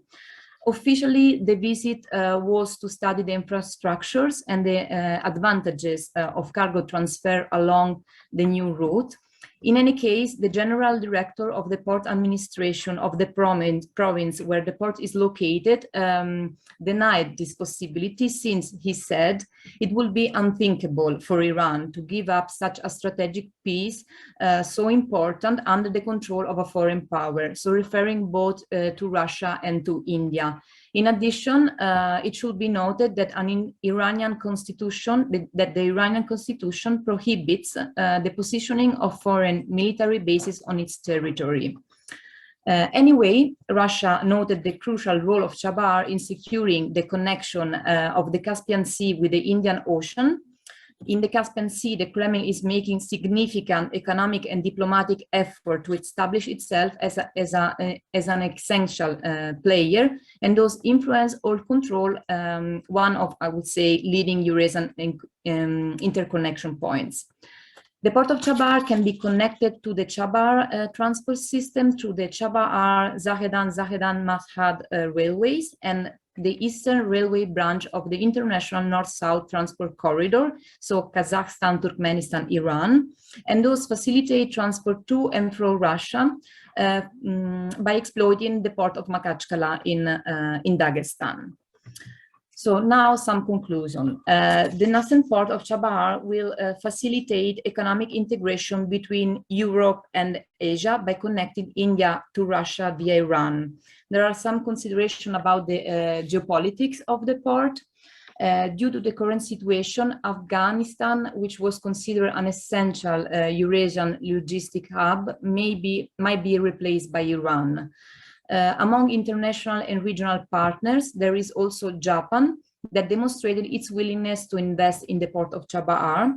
Officially, the visit was to study the infrastructures and the advantages of cargo transfer along the new route. In any case, the general director of the port administration of the province where the port is located denied this possibility, since he said it would be unthinkable for Iran to give up such a strategic piece so important under the control of a foreign power, so referring both to Russia and to India. In addition, it should be noted that the Iranian constitution prohibits the positioning of foreign military bases on its territory. Anyway, Russia noted the crucial role of Chabahar in securing the connection of the Caspian Sea with the Indian Ocean. In the Caspian Sea, the Kremlin is making significant economic and diplomatic effort to establish itself as an essential player, and thus influence or control one of, I would say, leading Eurasian interconnection points. The port of Chabahar can be connected to the Chabahar transport system through the Chabahar-Zahedan-Mashhad railways and the Eastern Railway branch of the International North-South Transport Corridor, so Kazakhstan, Turkmenistan, Iran, and those facilitate transport to and from Russia by exploiting the port of Makhachkala in Dagestan. So now some conclusion. The nascent port of Chabahar will facilitate economic integration between Europe and Asia by connecting India to Russia via Iran. There are some considerations about the geopolitics of the port. Due to the current situation, Afghanistan, which was considered an essential Eurasian logistic hub, might be replaced by Iran. Among international and regional partners, there is also Japan, that demonstrated its willingness to invest in the port of Chabahar.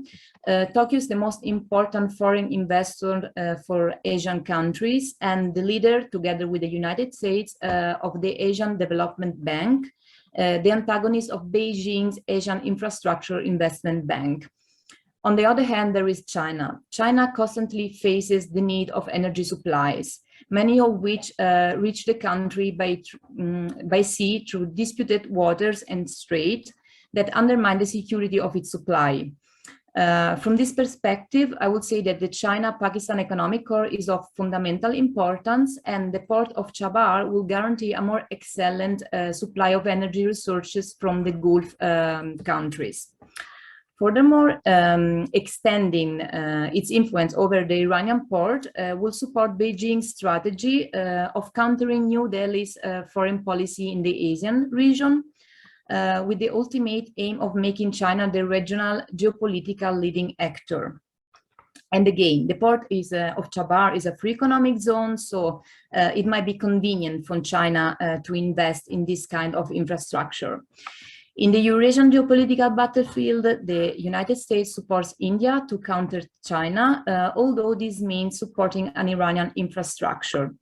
Tokyo is the most important foreign investor for Asian countries and the leader, together with the United States, of the Asian Development Bank, the antagonist of Beijing's Asian Infrastructure Investment Bank. On the other hand, there is China. China constantly faces the need of energy supplies, many of which reach the country by sea through disputed waters and straits that undermine the security of its supply. From this perspective, I would say that the China-Pakistan economic core is of fundamental importance, and the port of Chabahar will guarantee a more excellent supply of energy resources from the Gulf countries. Furthermore, extending its influence over the Iranian port will support Beijing's strategy of countering New Delhi's foreign policy in the Asian region, with the ultimate aim of making China the regional geopolitical leading actor. And again, the port of Chabahar is a free economic zone, so it might be convenient for China to invest in this kind of infrastructure. In the Eurasian geopolitical battlefield, the United States supports India to counter China, although this means supporting an Iranian infrastructure.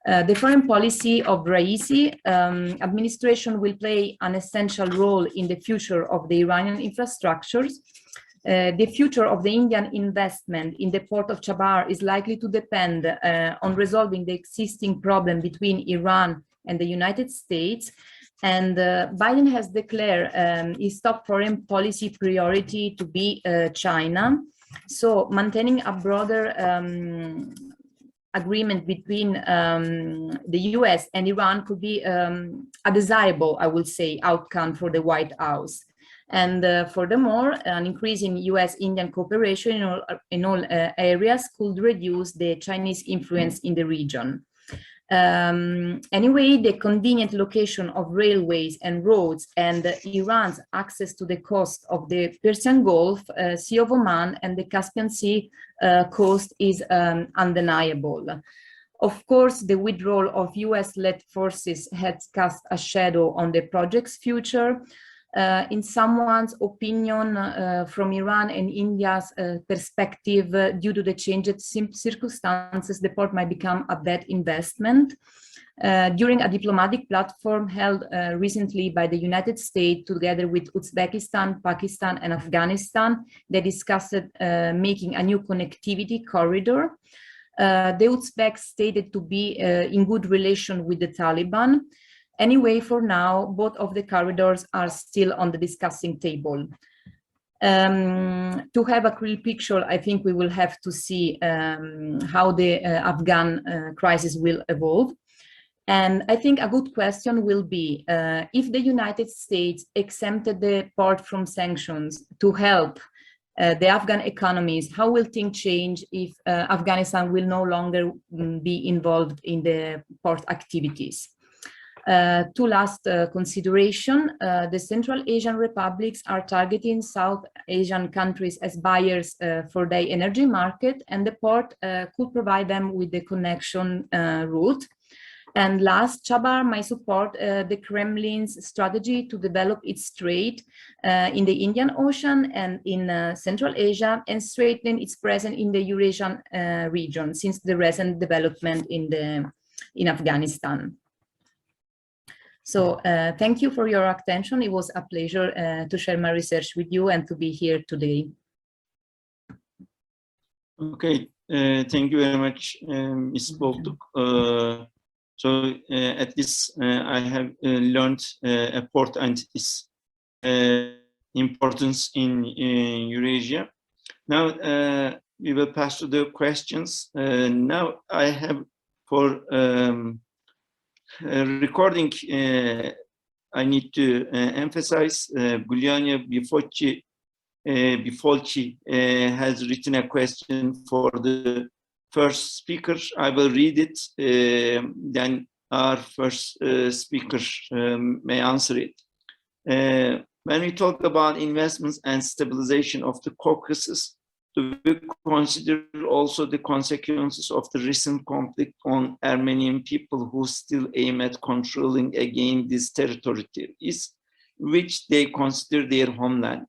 The foreign policy of Raisi administration will play an essential role in the future of the Iranian infrastructures. The future of the Indian investment in the port of Chabahar is likely to depend on resolving the existing problem between Iran and the United States. And Biden has declared his top foreign policy priority to be China. So maintaining a broader agreement between the US and Iran could be a desirable, I would say, outcome for the White House. And furthermore, an increase in US-Indian cooperation in all areas could reduce the Chinese influence in the region. Anyway, the convenient location of railways and roads and Iran's access to the coast of the Persian Gulf, Sea of Oman, and the Caspian Sea coast is undeniable. Of course, the withdrawal of US-led forces has cast a shadow on the project's future. In someone's opinion, from Iran and India's perspective, due to the changed circumstances, the port might become a bad investment. During a diplomatic platform held recently by the United States together with Uzbekistan, Pakistan, and Afghanistan, they discussed making a new connectivity corridor. The Uzbeks stated to be in good relation with the Taliban. Anyway, for now, both of the corridors are still on the discussing table. To have a clear picture, I think we will have to see how the Afghan crisis will evolve. And I think a good question will be, if the United States exempted the port from sanctions to help the Afghan economies, how will things change if Afghanistan will no longer be involved in the port activities? Two last consideration, the Central Asian republics are targeting South Asian countries as buyers for their energy market, and the port could provide them with the connection route. And last, Chabahar might support the Kremlin's strategy to develop its trade in the Indian Ocean and in Central Asia, and strengthen its presence in the Eurasian region since the recent development in Afghanistan. So thank you for your attention. It was a pleasure to share my research with you and to be here today. Okay, thank you very much, Ms. Boltuc. So at this, I have learned a port entity's importance in Eurasia. Now we will pass to the questions. Now I have for recording, I need to emphasize Giuliana Bifolci has written a question for the first speaker. I will read it, then our first speaker may answer it. When we talk about investments and stabilization of the Caucasus, do we consider also the consequences of the recent conflict on Armenian people who still aim at controlling again this territories, which they consider their homeland?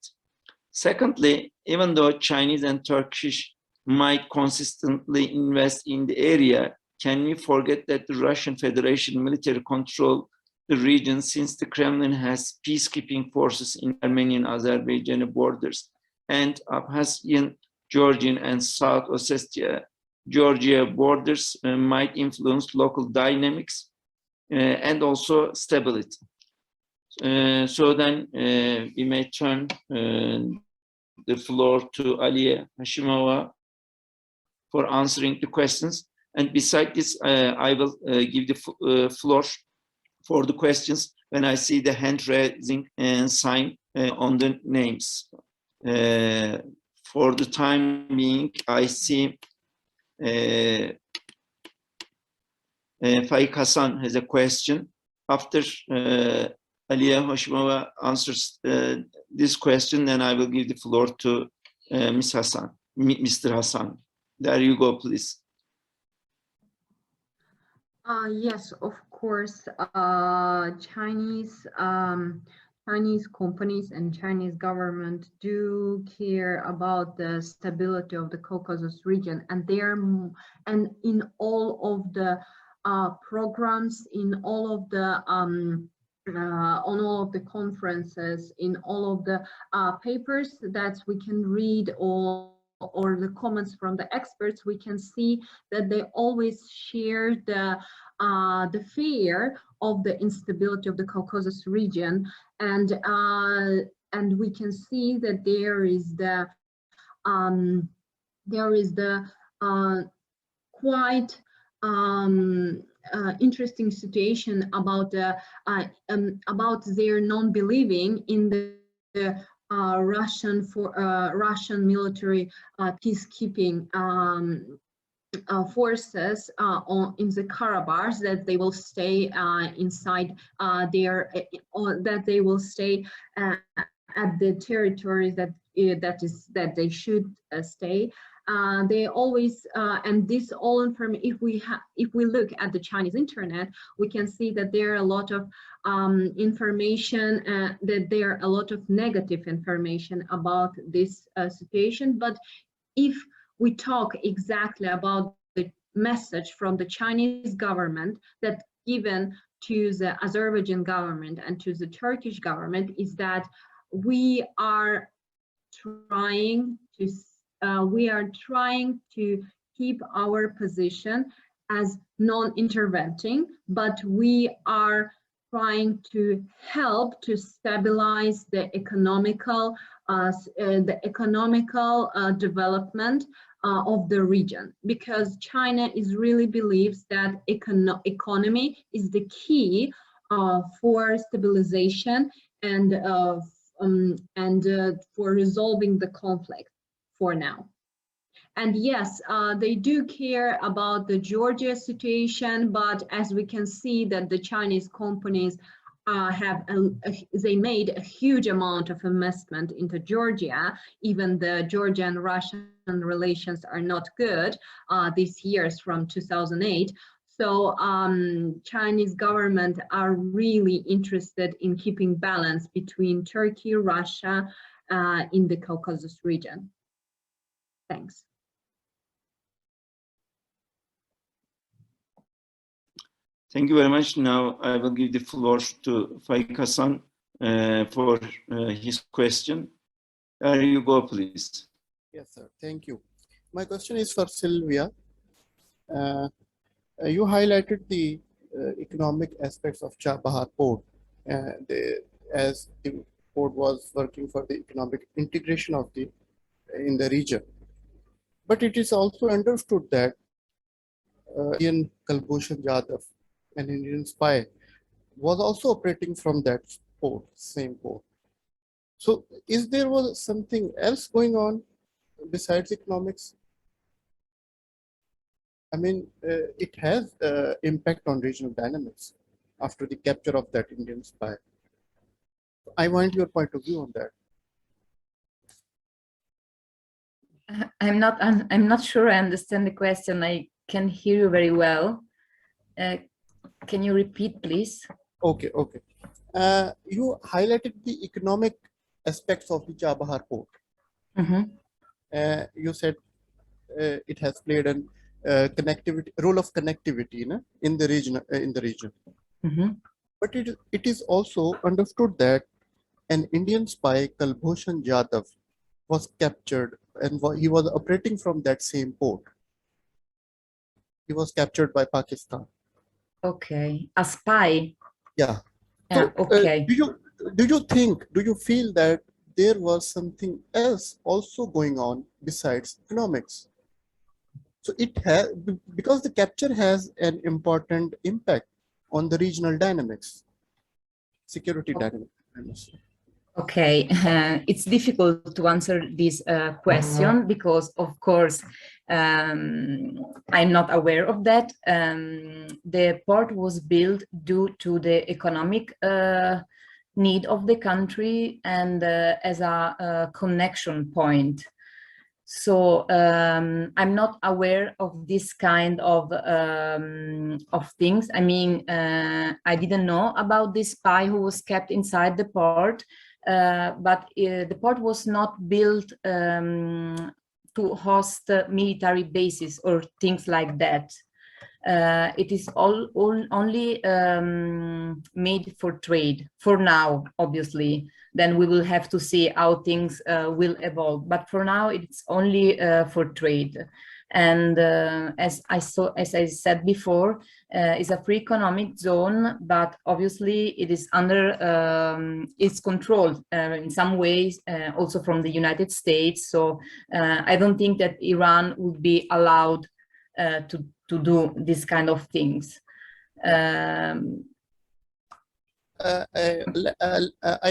Secondly, even though Chinese and Turkish might consistently invest in the area, can we forget that the Russian Federation military control the region since the Kremlin has peacekeeping forces in Armenian Azerbaijani borders and Abkhazian, Georgian, and South Ossetia, Georgia borders might influence local dynamics and also stability. So then we may turn the floor to Aliya Hashimova for answering the questions. And beside this, I will give the floor for the questions when I see the hand raising and sign on the names. For the time being, I see Faik Hassan has a question. After Aliya Hashimova answers this question, then I will give the floor to Ms. Hassan, Mr. Hassan. There you go, please. Yes, of course. Chinese companies and Chinese government do care about the stability of the Caucasus region, and in all of the programs, in all of the on all of the conferences, in all of the papers that we can read, or the comments from the experts, we can see that they always share the fear of the instability of the Caucasus region, and we can see that there is the quite interesting situation about their non-believing in the Russian military peacekeeping forces in the Karabakh, that they will stay inside that they will stay at the territory that they should stay. They always and this all information. If we look at the Chinese internet, we can see that there are a lot of information, that there are a lot of negative information about this situation. But if we talk exactly about the message from the Chinese government that given to the Azerbaijan government and to the Turkish government, is that we are trying to keep our position as non-interventing, but we are trying to help to stabilize the economical development of the region, because China really believes that economy is the key for stabilization and for resolving the conflict for now. And yes, they do care about the Georgia situation, but as we can see that the Chinese companies they made a huge amount of investment into Georgia. Even the Georgian-Russian relations are not good these years from 2008. So Chinese government are really interested in keeping balance between Turkey, Russia in the Caucasus region. Thanks. Thank you very much. Now I will give the floor to Faik Hasan for his question. There you go, please. Yes, sir. Thank you. My question is for Silvia. You highlighted the economic aspects of Chabahar port, as the port was working for the economic integration of in the region. But it is also understood that Indian Kulbhushan Jadhav, an Indian spy, was also operating from that port, same port. So is there was something else going on besides economics? I mean, it has impact on regional dynamics after the capture of that Indian spy. I want your point of view on that. I'm not sure I understand the question. I can hear you very well. Can you repeat, please? Okay. You highlighted the economic aspects of the Chabahar port. Mm-hmm. You said it has played a role of connectivity in the region. Mm-hmm. But it is also understood that an Indian spy, Kulbhushan Jadhav, was captured, and he was operating from that same port. He was captured by Pakistan. Okay, a spy. Yeah. Yeah. So, okay. Do you feel that there was something else also going on besides economics? So it has, because the capture has an important impact on the regional dynamics, security dynamics. Okay, it's difficult to answer this question because, of course, I'm not aware of that. The port was built due to the economic need of the country and as a connection point. So I'm not aware of this kind of things. I mean, I didn't know about this spy who was kept inside the port. But the port was not built to host military bases or things like that. It is only made for trade for now, obviously. Then we will have to see how things will evolve. But for now, it's only for trade. And as I said before, it's a free economic zone, but obviously it is under its control in some ways, also from the United States. So I don't think that Iran would be allowed to to do this kind of things. I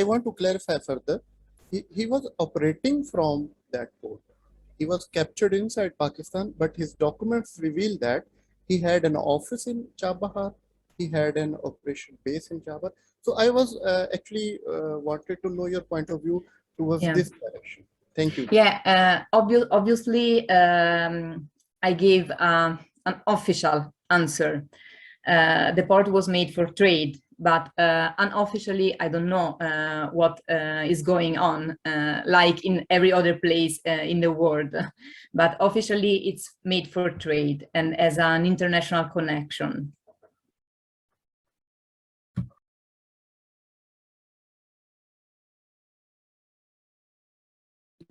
want to clarify further. He was operating from that port. He was captured inside Pakistan, but his documents reveal that he had an office in Chabahar. He had an operation base in Chabahar. So I was actually wanted to know your point of view towards this direction. Thank you. Yeah, obviously, I gave an official answer. The port was made for trade, but unofficially, I don't know what is going on, like in every other place in the world. But officially, it's made for trade and as an international connection.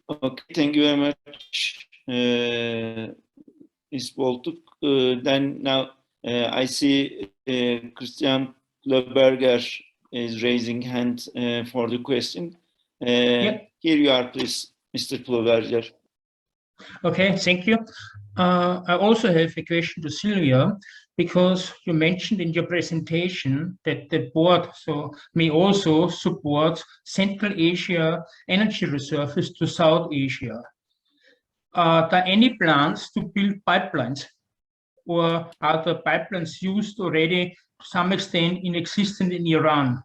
Okay, thank you very much, Ms. Boltuc. Then now I see Christian Leberger is raising hand for the question. Here you are, please, Mr. Leberger. Okay, thank you. I also have a question to Silvia, because you mentioned in your presentation that the board may also support Central Asia energy reserves to South Asia. Are there any plans to build pipelines, or are the pipelines used already to some extent in existence in Iran?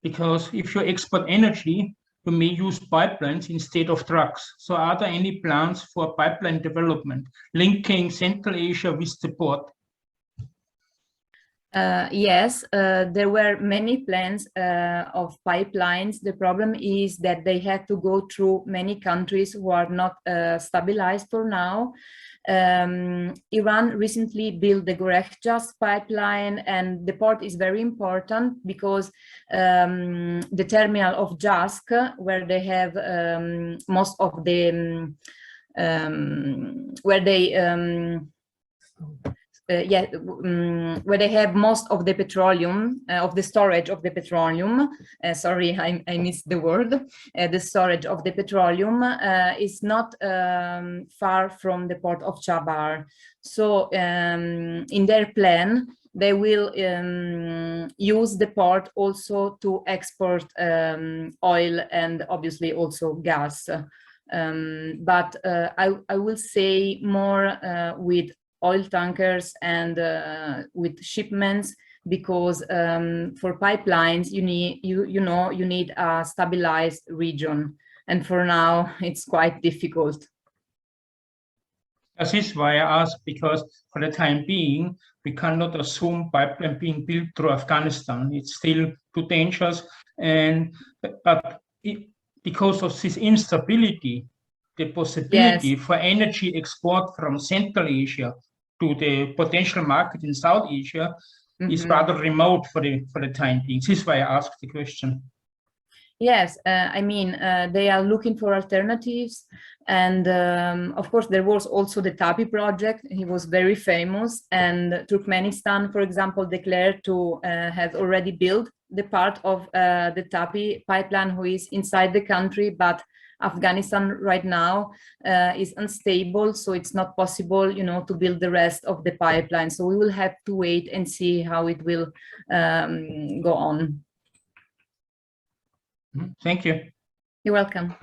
Because if you export energy, you may use pipelines instead of trucks. So are there any plans for pipeline development linking Central Asia with the port? Yes, there were many plans of pipelines. The problem is that they had to go through many countries who are not stabilized for now. Iran recently built the Gorechjas pipeline, and the port is very important because the terminal of Jask, where they have most of the where they have most of the petroleum, of the storage of the petroleum. Sorry, I missed the word. The storage of the petroleum is not far from the port of Chabahar. So in their plan, they will use the port also to export oil and obviously also gas. But I will say more with oil tankers and with shipments, because for pipelines you need a stabilized region, and for now it's quite difficult. This is why I ask, because for the time being we cannot assume pipeline being built through Afghanistan. It's still too dangerous, but because of this instability, the possibility for energy export from Central Asia to the potential market in South Asia is rather remote for the time being. This is why I asked the question. Yes, I mean, they are looking for alternatives. And of course, there was also the TAPI project. He was very famous. And Turkmenistan, for example, declared to have already built the part of the TAPI pipeline who is inside the country, but Afghanistan right now is unstable, so it's not possible, to build the rest of the pipeline. So we will have to wait and see how it will go on. Thank you. You're welcome.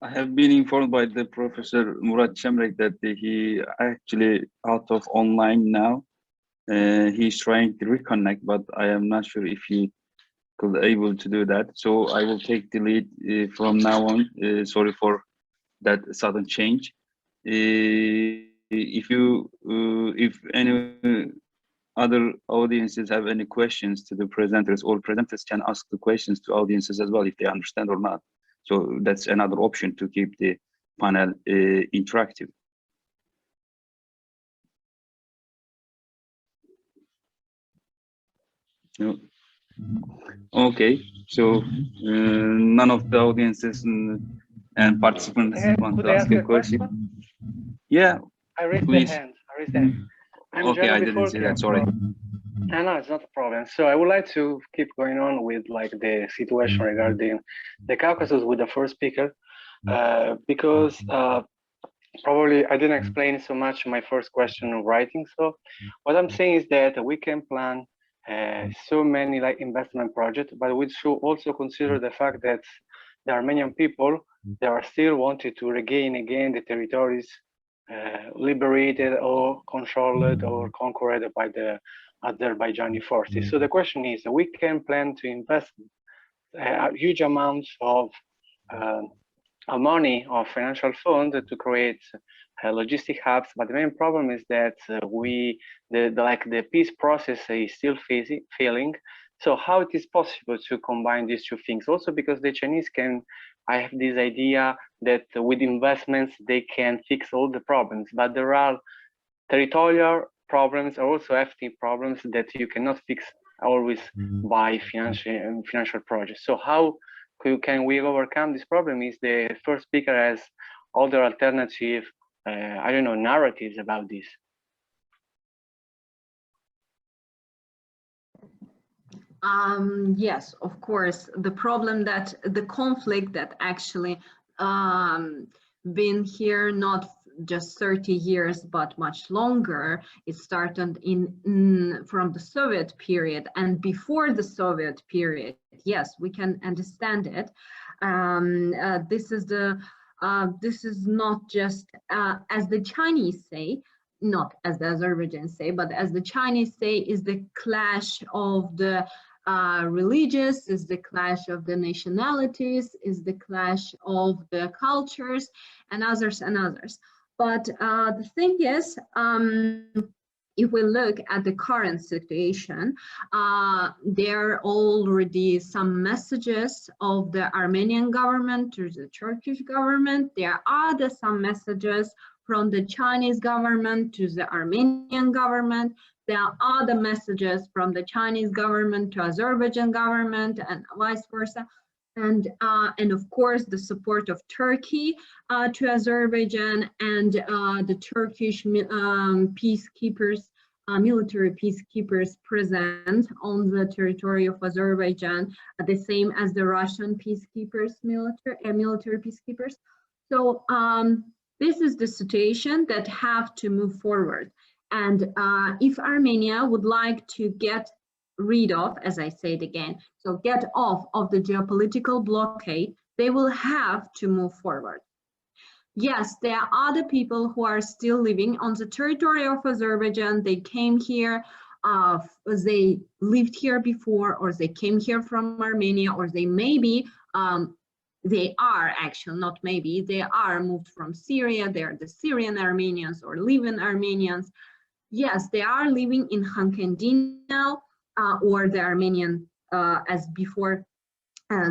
I have been informed by the Professor Murat Cemrek that he actually out of online now. He's trying to reconnect, but I am not sure if he could able to do that. So I will take the lead from now on. Sorry for that sudden change. If any other audiences have any questions to the presenters, all presenters can ask the questions to audiences as well if they understand or not. So that's another option to keep the panel interactive. Okay, so none of the audiences and participants want to ask a question. Yeah, I raised please. the hand. I raised the hand. Okay, I didn't see that. Sorry. No, it's not a problem. So I would like to keep going on with like the situation regarding the Caucasus with the first speaker, because probably I didn't explain so much my first question in writing. So what I'm saying is that we can plan so many like investment projects, but we should also consider the fact that the Armenian people, they are still wanting to regain again the territories liberated or controlled or conquered by the Azerbaijani forces. So the question is, we can plan to invest huge amounts of money or financial fund to create logistic hubs, but the main problem is that the peace process is still failing. So how it is possible to combine these two things? Also because the Chinese I have this idea that with investments they can fix all the problems, but there are territorial problems or also ethnic problems that you cannot fix always by financial projects. So how can we overcome this problem? Is the first speaker has other alternative, I don't know, narratives about this? Yes, of course. The problem that the conflict that actually been here not just 30 years but much longer. It started from the Soviet period and before the Soviet period. Yes, we can understand it. This is not just as the Chinese say, not as the Azerbaijans say, but as the Chinese say, is the clash of the religious, is the clash of the nationalities, is the clash of the cultures and others and others. But the thing is, if we look at the current situation, there are already some messages of the Armenian government to the Turkish government. There are some messages from the Chinese government to the Armenian government. There are other messages from the Chinese government to Azerbaijan government and vice versa. And of course, the support of Turkey to Azerbaijan and the Turkish peacekeepers, military peacekeepers present on the territory of Azerbaijan, the same as the Russian peacekeepers, military peacekeepers. So this is the situation that have to move forward. And if Armenia would like to get rid of, as I said again, so get off of the geopolitical blockade, they will have to move forward. Yes, there are other people who are still living on the territory of Azerbaijan. They came here, they lived here before, or they came here from Armenia, or they maybe, they are actually, not maybe, they are moved from Syria. They are the Syrian Armenians or Living Armenians. Yes, they are living in Khankindi now, or the Armenian, as before,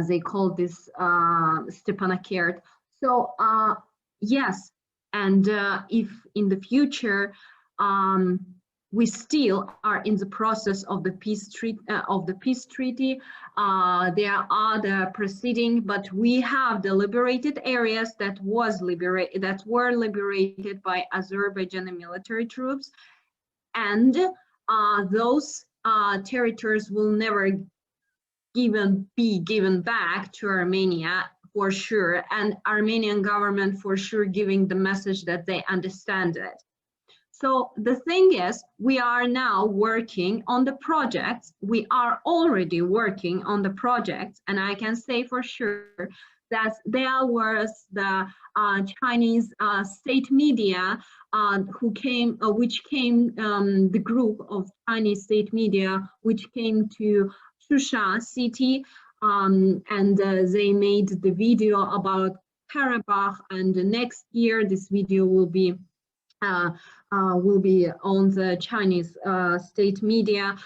they called this Stepanakert. So yes, and if in the future we still are in the process of the peace treaty, there are other proceedings, but we have the liberated areas that were liberated by Azerbaijani military troops, and those territories will never be given back to Armenia for sure, and Armenian government for sure giving the message that they understand it. So the thing is, we are now working on the projects. We are already working on the projects, and I can say for sure that there was the Chinese state media which came, the group of Chinese state media which came to Shusha city, and they made the video about Karabakh, and next year this video will be on the Chinese state media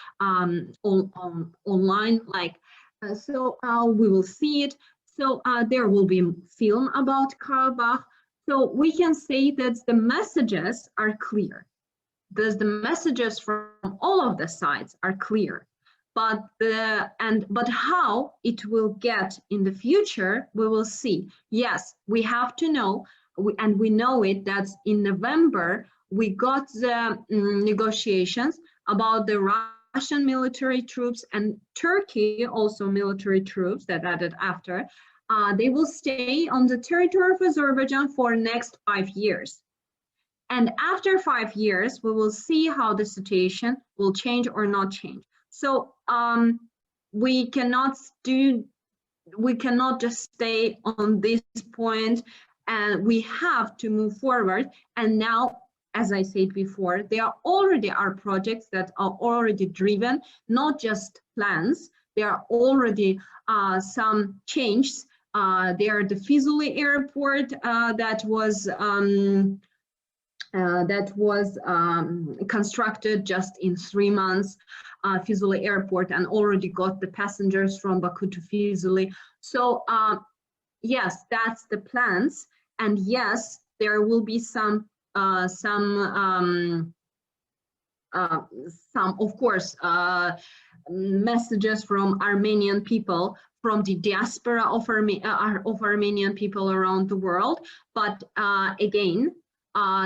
online, like so we will see it. So there will be film about Karabakh. So we can say that the messages are clear. The messages from all of the sides are clear. But how it will get in the future, we will see. Yes, we have to know, and we know it, that in November we got the negotiations about the Russian military troops and Turkey also military troops that added after, they will stay on the territory of Azerbaijan for next 5 years. And after 5 years, we will see how the situation will change or not change. So we cannot just stay on this point, and we have to move forward. And now, as I said before, there already are projects that are already driven, not just plans. There are already some changes. There the Fizuli airport that was constructed just in 3 months, Fizuli airport, and already got the passengers from Baku to Fizuli. So yes, that's the plans, and yes, there will be some of course messages from Armenian people, from the diaspora of Armenian people around the world, but again,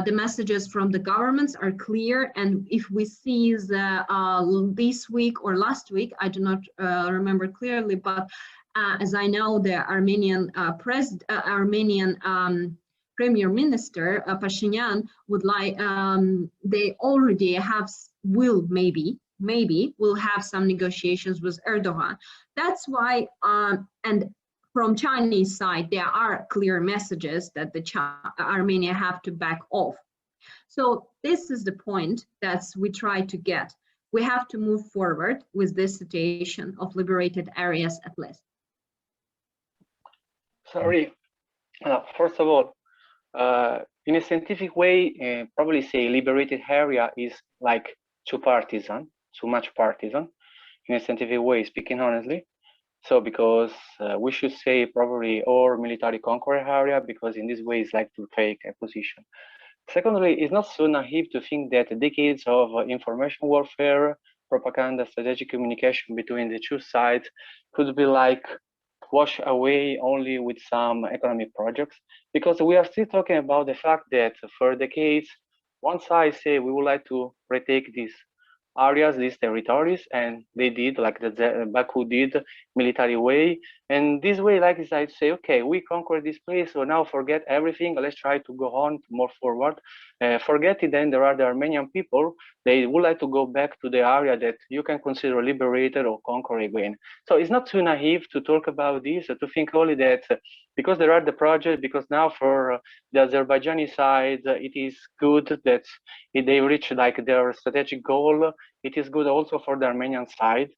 the messages from the governments are clear. And if we see this week or last week, I do not remember clearly, but as I know, the Armenian Premier Minister Pashinyan would like, they already have, maybe will have some negotiations with Erdogan. That's why, and from Chinese side, there are clear messages that Armenia have to back off. So this is the point that we try to get. We have to move forward with this situation of liberated areas at least. Sorry, first of all, in a scientific way, probably say liberated area is like too much partisan, in a scientific way, speaking honestly. So because we should say probably or military conquer area, because in this way it's like to take a position. Secondly, it's not so naive to think that decades of information warfare, propaganda, strategic communication between the two sides could be like washed away only with some economic projects, because we are still talking about the fact that for decades, one side say we would like to retake these areas, these territories, and they did, like the Baku did, military way. And this way, like I say, okay, we conquered this place, so now forget everything, let's try to go on more forward. Forgetting then there are the Armenian people, they would like to go back to the area that you can consider liberated or conquer again. So it's not too naive to talk about this, to think only that because there are the projects, because now for the Azerbaijani side, it is good that they reach like their strategic goal. It is good also for the Armenian side.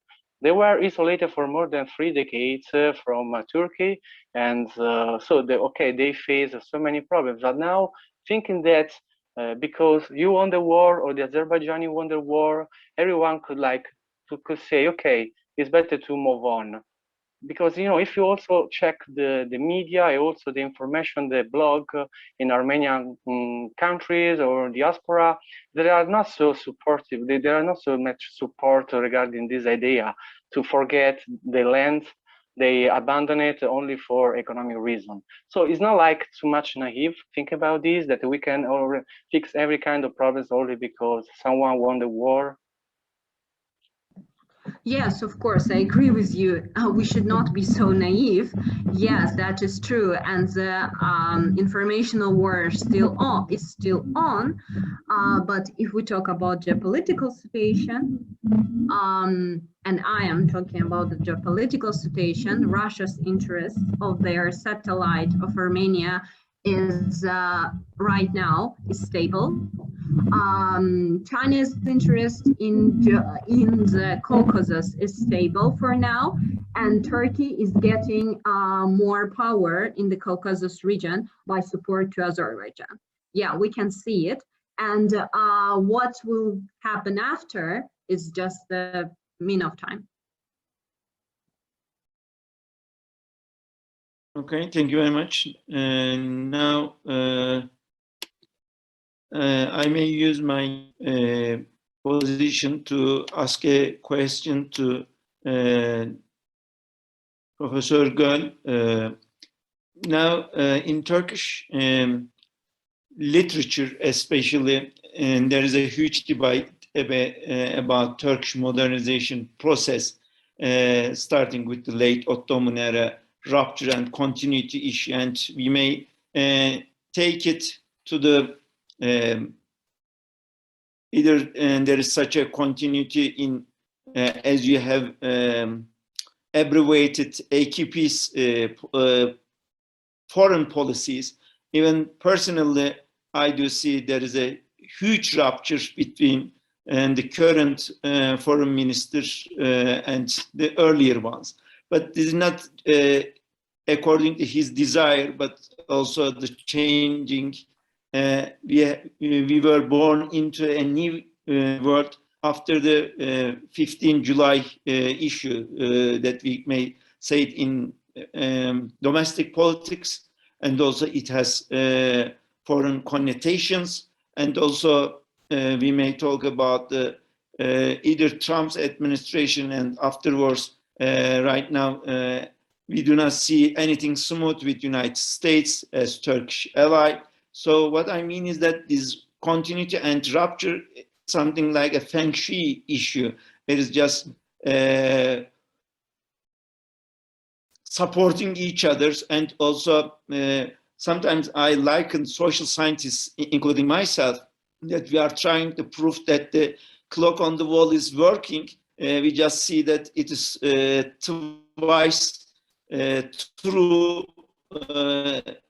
They were isolated for more than 3 decades from Turkey, and so they face so many problems. But now thinking that because you won the war or the Azerbaijani won the war, everyone could say, okay, it's better to move on. Because, you know, if you also check the media, also the information, the blog in Armenian countries or diaspora, they are not so supportive. There are not so much support regarding this idea to forget the land. They abandon it only for economic reason. So it's not like too much naive. Think about this, that we can fix every kind of problems only because someone won the war. Yes, of course, I agree with you. We should not be so naive. Yes, that is true. And the informational war is still on. But if we talk about geopolitical situation, and I am talking about the geopolitical situation, Russia's interest of their satellite of Armenia is right now is stable. China's interest in the Caucasus is stable for now, and Turkey is getting more power in the Caucasus region by support to Azerbaijan. Yeah, we can see it. And what will happen after is just the mean of time. Okay, thank you very much. Now, I may use my position to ask a question to Professor Gol. Now, in Turkish literature especially, and there is a huge debate about Turkish modernization process, starting with the late Ottoman era, rupture and continuity issue, and we may take it to the either there is such a continuity in as you have abbreviated AKP's foreign policies. Even personally, I do see there is a huge rupture between the current foreign minister and the earlier ones. But this is not according to his desire, but also the changing. We were born into a new world after the 15 July issue that we may say it in domestic politics, and also it has foreign connotations, and also we may talk about the either Trump's administration and afterwards. Right now, we do not see anything smooth with United States as Turkish ally. So what I mean is that this continuity and rupture, something like a feng shui issue. It is just supporting each other's, and also sometimes I liken social scientists, including myself, that we are trying to prove that the clock on the wall is working. We just see that it is twice true,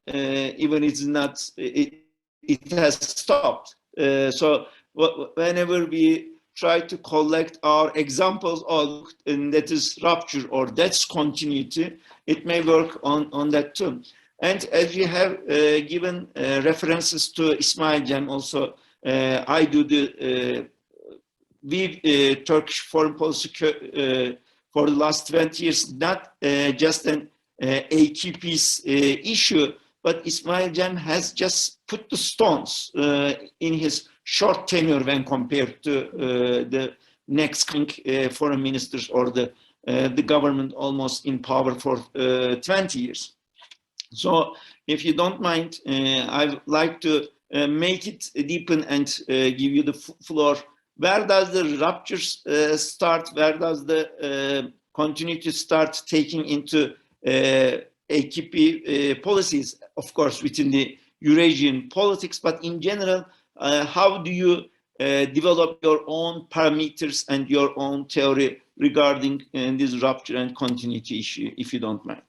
even it's not, it has stopped. So whenever we try to collect our examples of, and that is rupture or that's continuity, it may work on that too. And as you have given references to Ismail Cem, also I do the Turkish foreign policy for the last 20 years, not just an AKP's issue, but Ismail Cem has just put the stones in his short tenure when compared to the next foreign ministers or the government almost in power for 20 years. So if you don't mind, I would like to make it deepen and give you the floor. Where does the ruptures start? Where does the continuity start taking into AKP policies? Of course, within the Eurasian politics, but in general, how do you develop your own parameters and your own theory regarding this rupture and continuity issue, if you don't mind?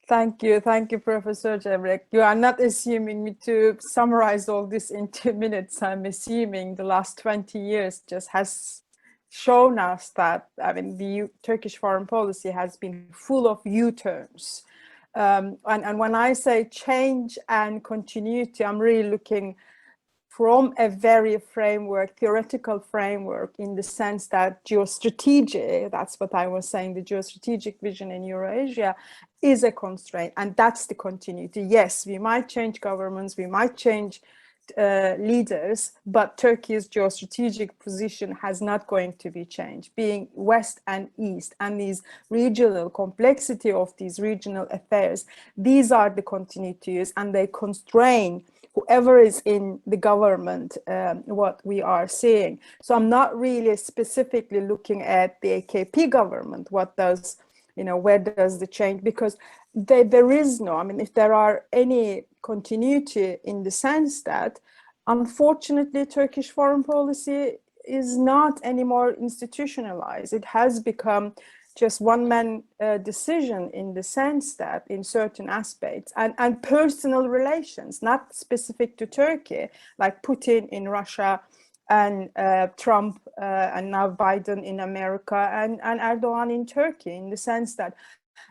Thank you, Professor Cemrek. You are not assuming me to summarize all this in 2 minutes. I'm assuming the last 20 years just has shown us that, I mean, the Turkish foreign policy has been full of U-turns. And when I say change and continuity, I'm really looking from a very theoretical framework, in the sense that geostrategic, that's what I was saying, the geostrategic vision in Eurasia is a constraint, and that's the continuity. Yes, we might change governments, we might change leaders, but Turkey's geostrategic position has not going to be changed, being West and East, and these regional complexity of these regional affairs. These are the continuities, and they constrain whoever is in the government, what we are seeing. So I'm not really specifically looking at the AKP government. What does, where does the change? Because there is no, I mean, if there are any continuity, in the sense that, unfortunately, Turkish foreign policy is not anymore institutionalized. It has become just one-man decision, in the sense that, in certain aspects, and personal relations, not specific to Turkey, like Putin in Russia, and Trump, and now Biden in America, and Erdogan in Turkey, in the sense that,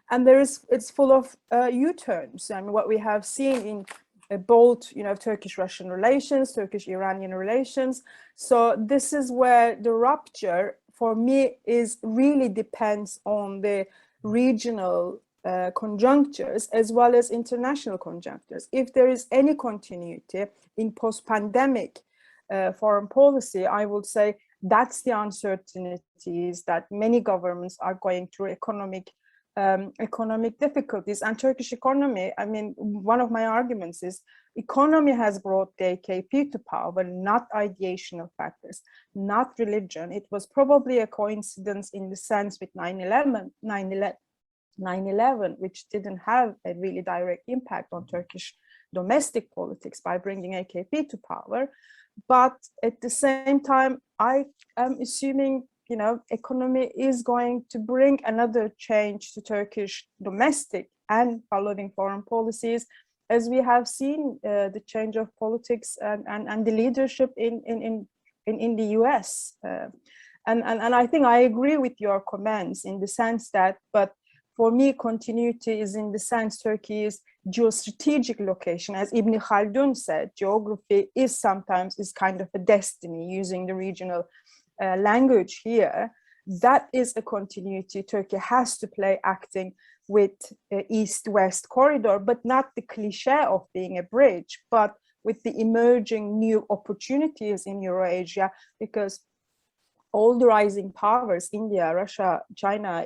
and it's full of U-turns. I mean, what we have seen in both, Turkish-Russian relations, Turkish-Iranian relations. So this is where the rupture, for me, is really depends on the regional conjunctures as well as international conjunctures. If there is any continuity in post-pandemic foreign policy, I would say that's the uncertainties that many governments are going through: economic economic difficulties. And Turkish economy, I mean, one of my arguments is economy has brought the AKP to power, not ideational factors, not religion. It was probably a coincidence in the sense with 9/11, which didn't have a really direct impact on Turkish domestic politics by bringing AKP to power. But at the same time, I am assuming, you know, economy is going to bring another change to Turkish domestic and following foreign policies, as we have seen the change of politics and the leadership in the US. And I think I agree with your comments in the sense that, but for me, continuity is in the sense Turkey's geostrategic location. As Ibn Khaldun said, geography is sometimes kind of a destiny, using the regional language here. That is a continuity Turkey has to play, acting with East-West corridor, but not the cliche of being a bridge, but with the emerging new opportunities in Eurasia, because all the rising powers, India, Russia, China,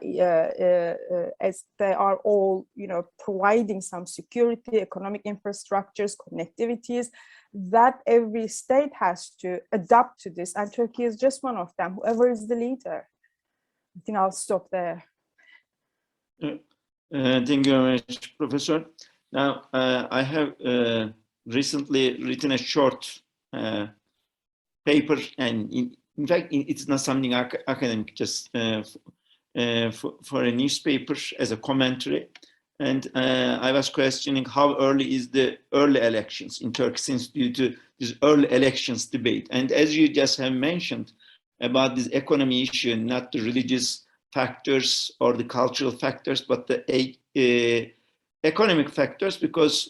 as they are all, you know, providing some security, economic infrastructures, connectivities, that every state has to adapt to this. And Turkey is just one of them, whoever is the leader. I think I'll stop there. Thank you very much, Professor. Now, I have recently written a short paper, and in fact, it's not something academic, just for a newspaper as a commentary. And I was questioning how early is the early elections in Turkey, since due to this early elections debate. And as you just have mentioned about this economy issue, not the religious factors or the cultural factors, but the economic factors, because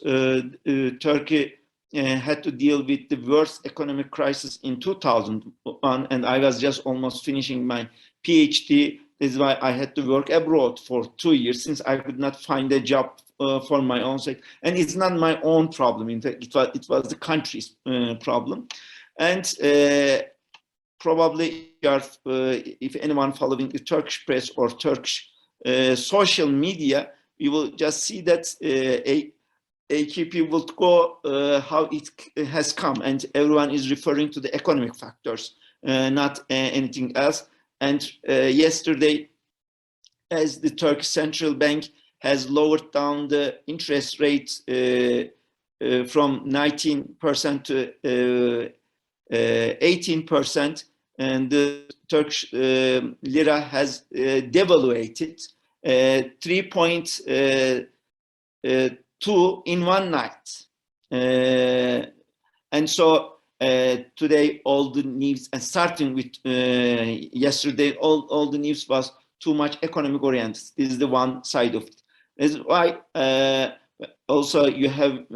Turkey had to deal with the worst economic crisis in 2001, and I was just almost finishing my PhD. This is why I had to work abroad for 2 years, since I could not find a job for my own sake. And it's not my own problem. In fact, it was the country's problem. And probably, if anyone following the Turkish press or Turkish social media, you will just see that AKP will go how it has come, and everyone is referring to the economic factors, not anything else. And yesterday, as the Turkish Central Bank has lowered down the interest rate from 19% to 18%, and the Turkish lira has devaluated 3.2 in one night. And so today all the news, and starting with yesterday, all the news was too much economic oriented. This is the one side of it. This is why also you have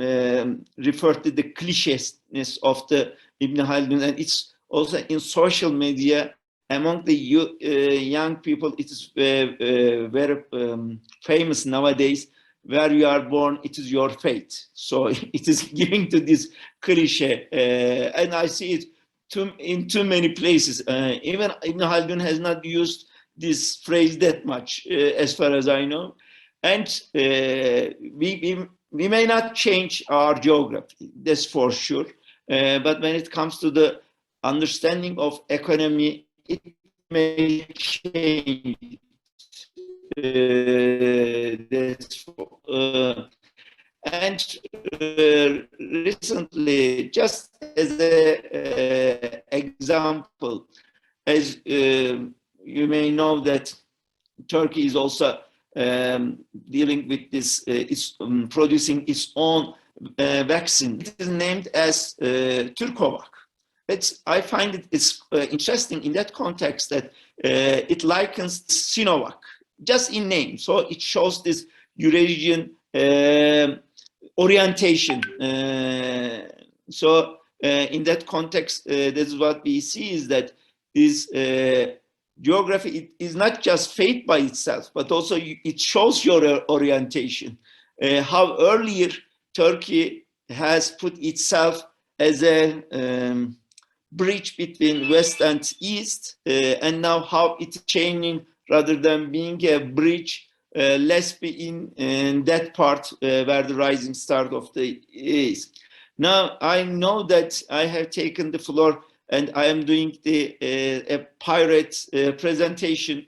referred to the cliches of the Ibn Khaldun, and it's also in social media among the young people. It is very famous nowadays. Where you are born, it is your fate. So it is giving to this cliche, and I see it in too many places. Even Ibn Khaldun has not used this phrase that much, as far as I know. And we may not change our geography, that's for sure. But when it comes to the understanding of economy, it may change. And recently, just as an example, as you may know that Turkey is also dealing with this, it's producing its own vaccine. It is named as Turkovac. I find it's interesting in that context that it likens Sinovac, just in name. So it shows this Eurasian orientation. So in that context, this is what we see, is that this geography is not just fate by itself, but also it shows your orientation. How earlier Turkey has put itself as a bridge between West and East, and now how it's changing, rather than being a bridge, let's be in that part where the rising star of the is. Now I know that I have taken the floor and I am doing the a pirate presentation.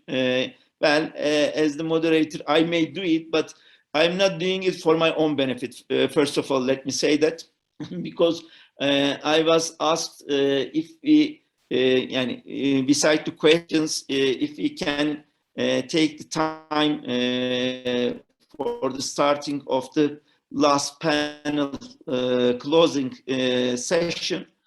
Well, as the moderator, I may do it, but I'm not doing it for my own benefit. First of all, let me say that because I was asked if we, beside the questions, if we can take the time for the starting of the last panel closing session.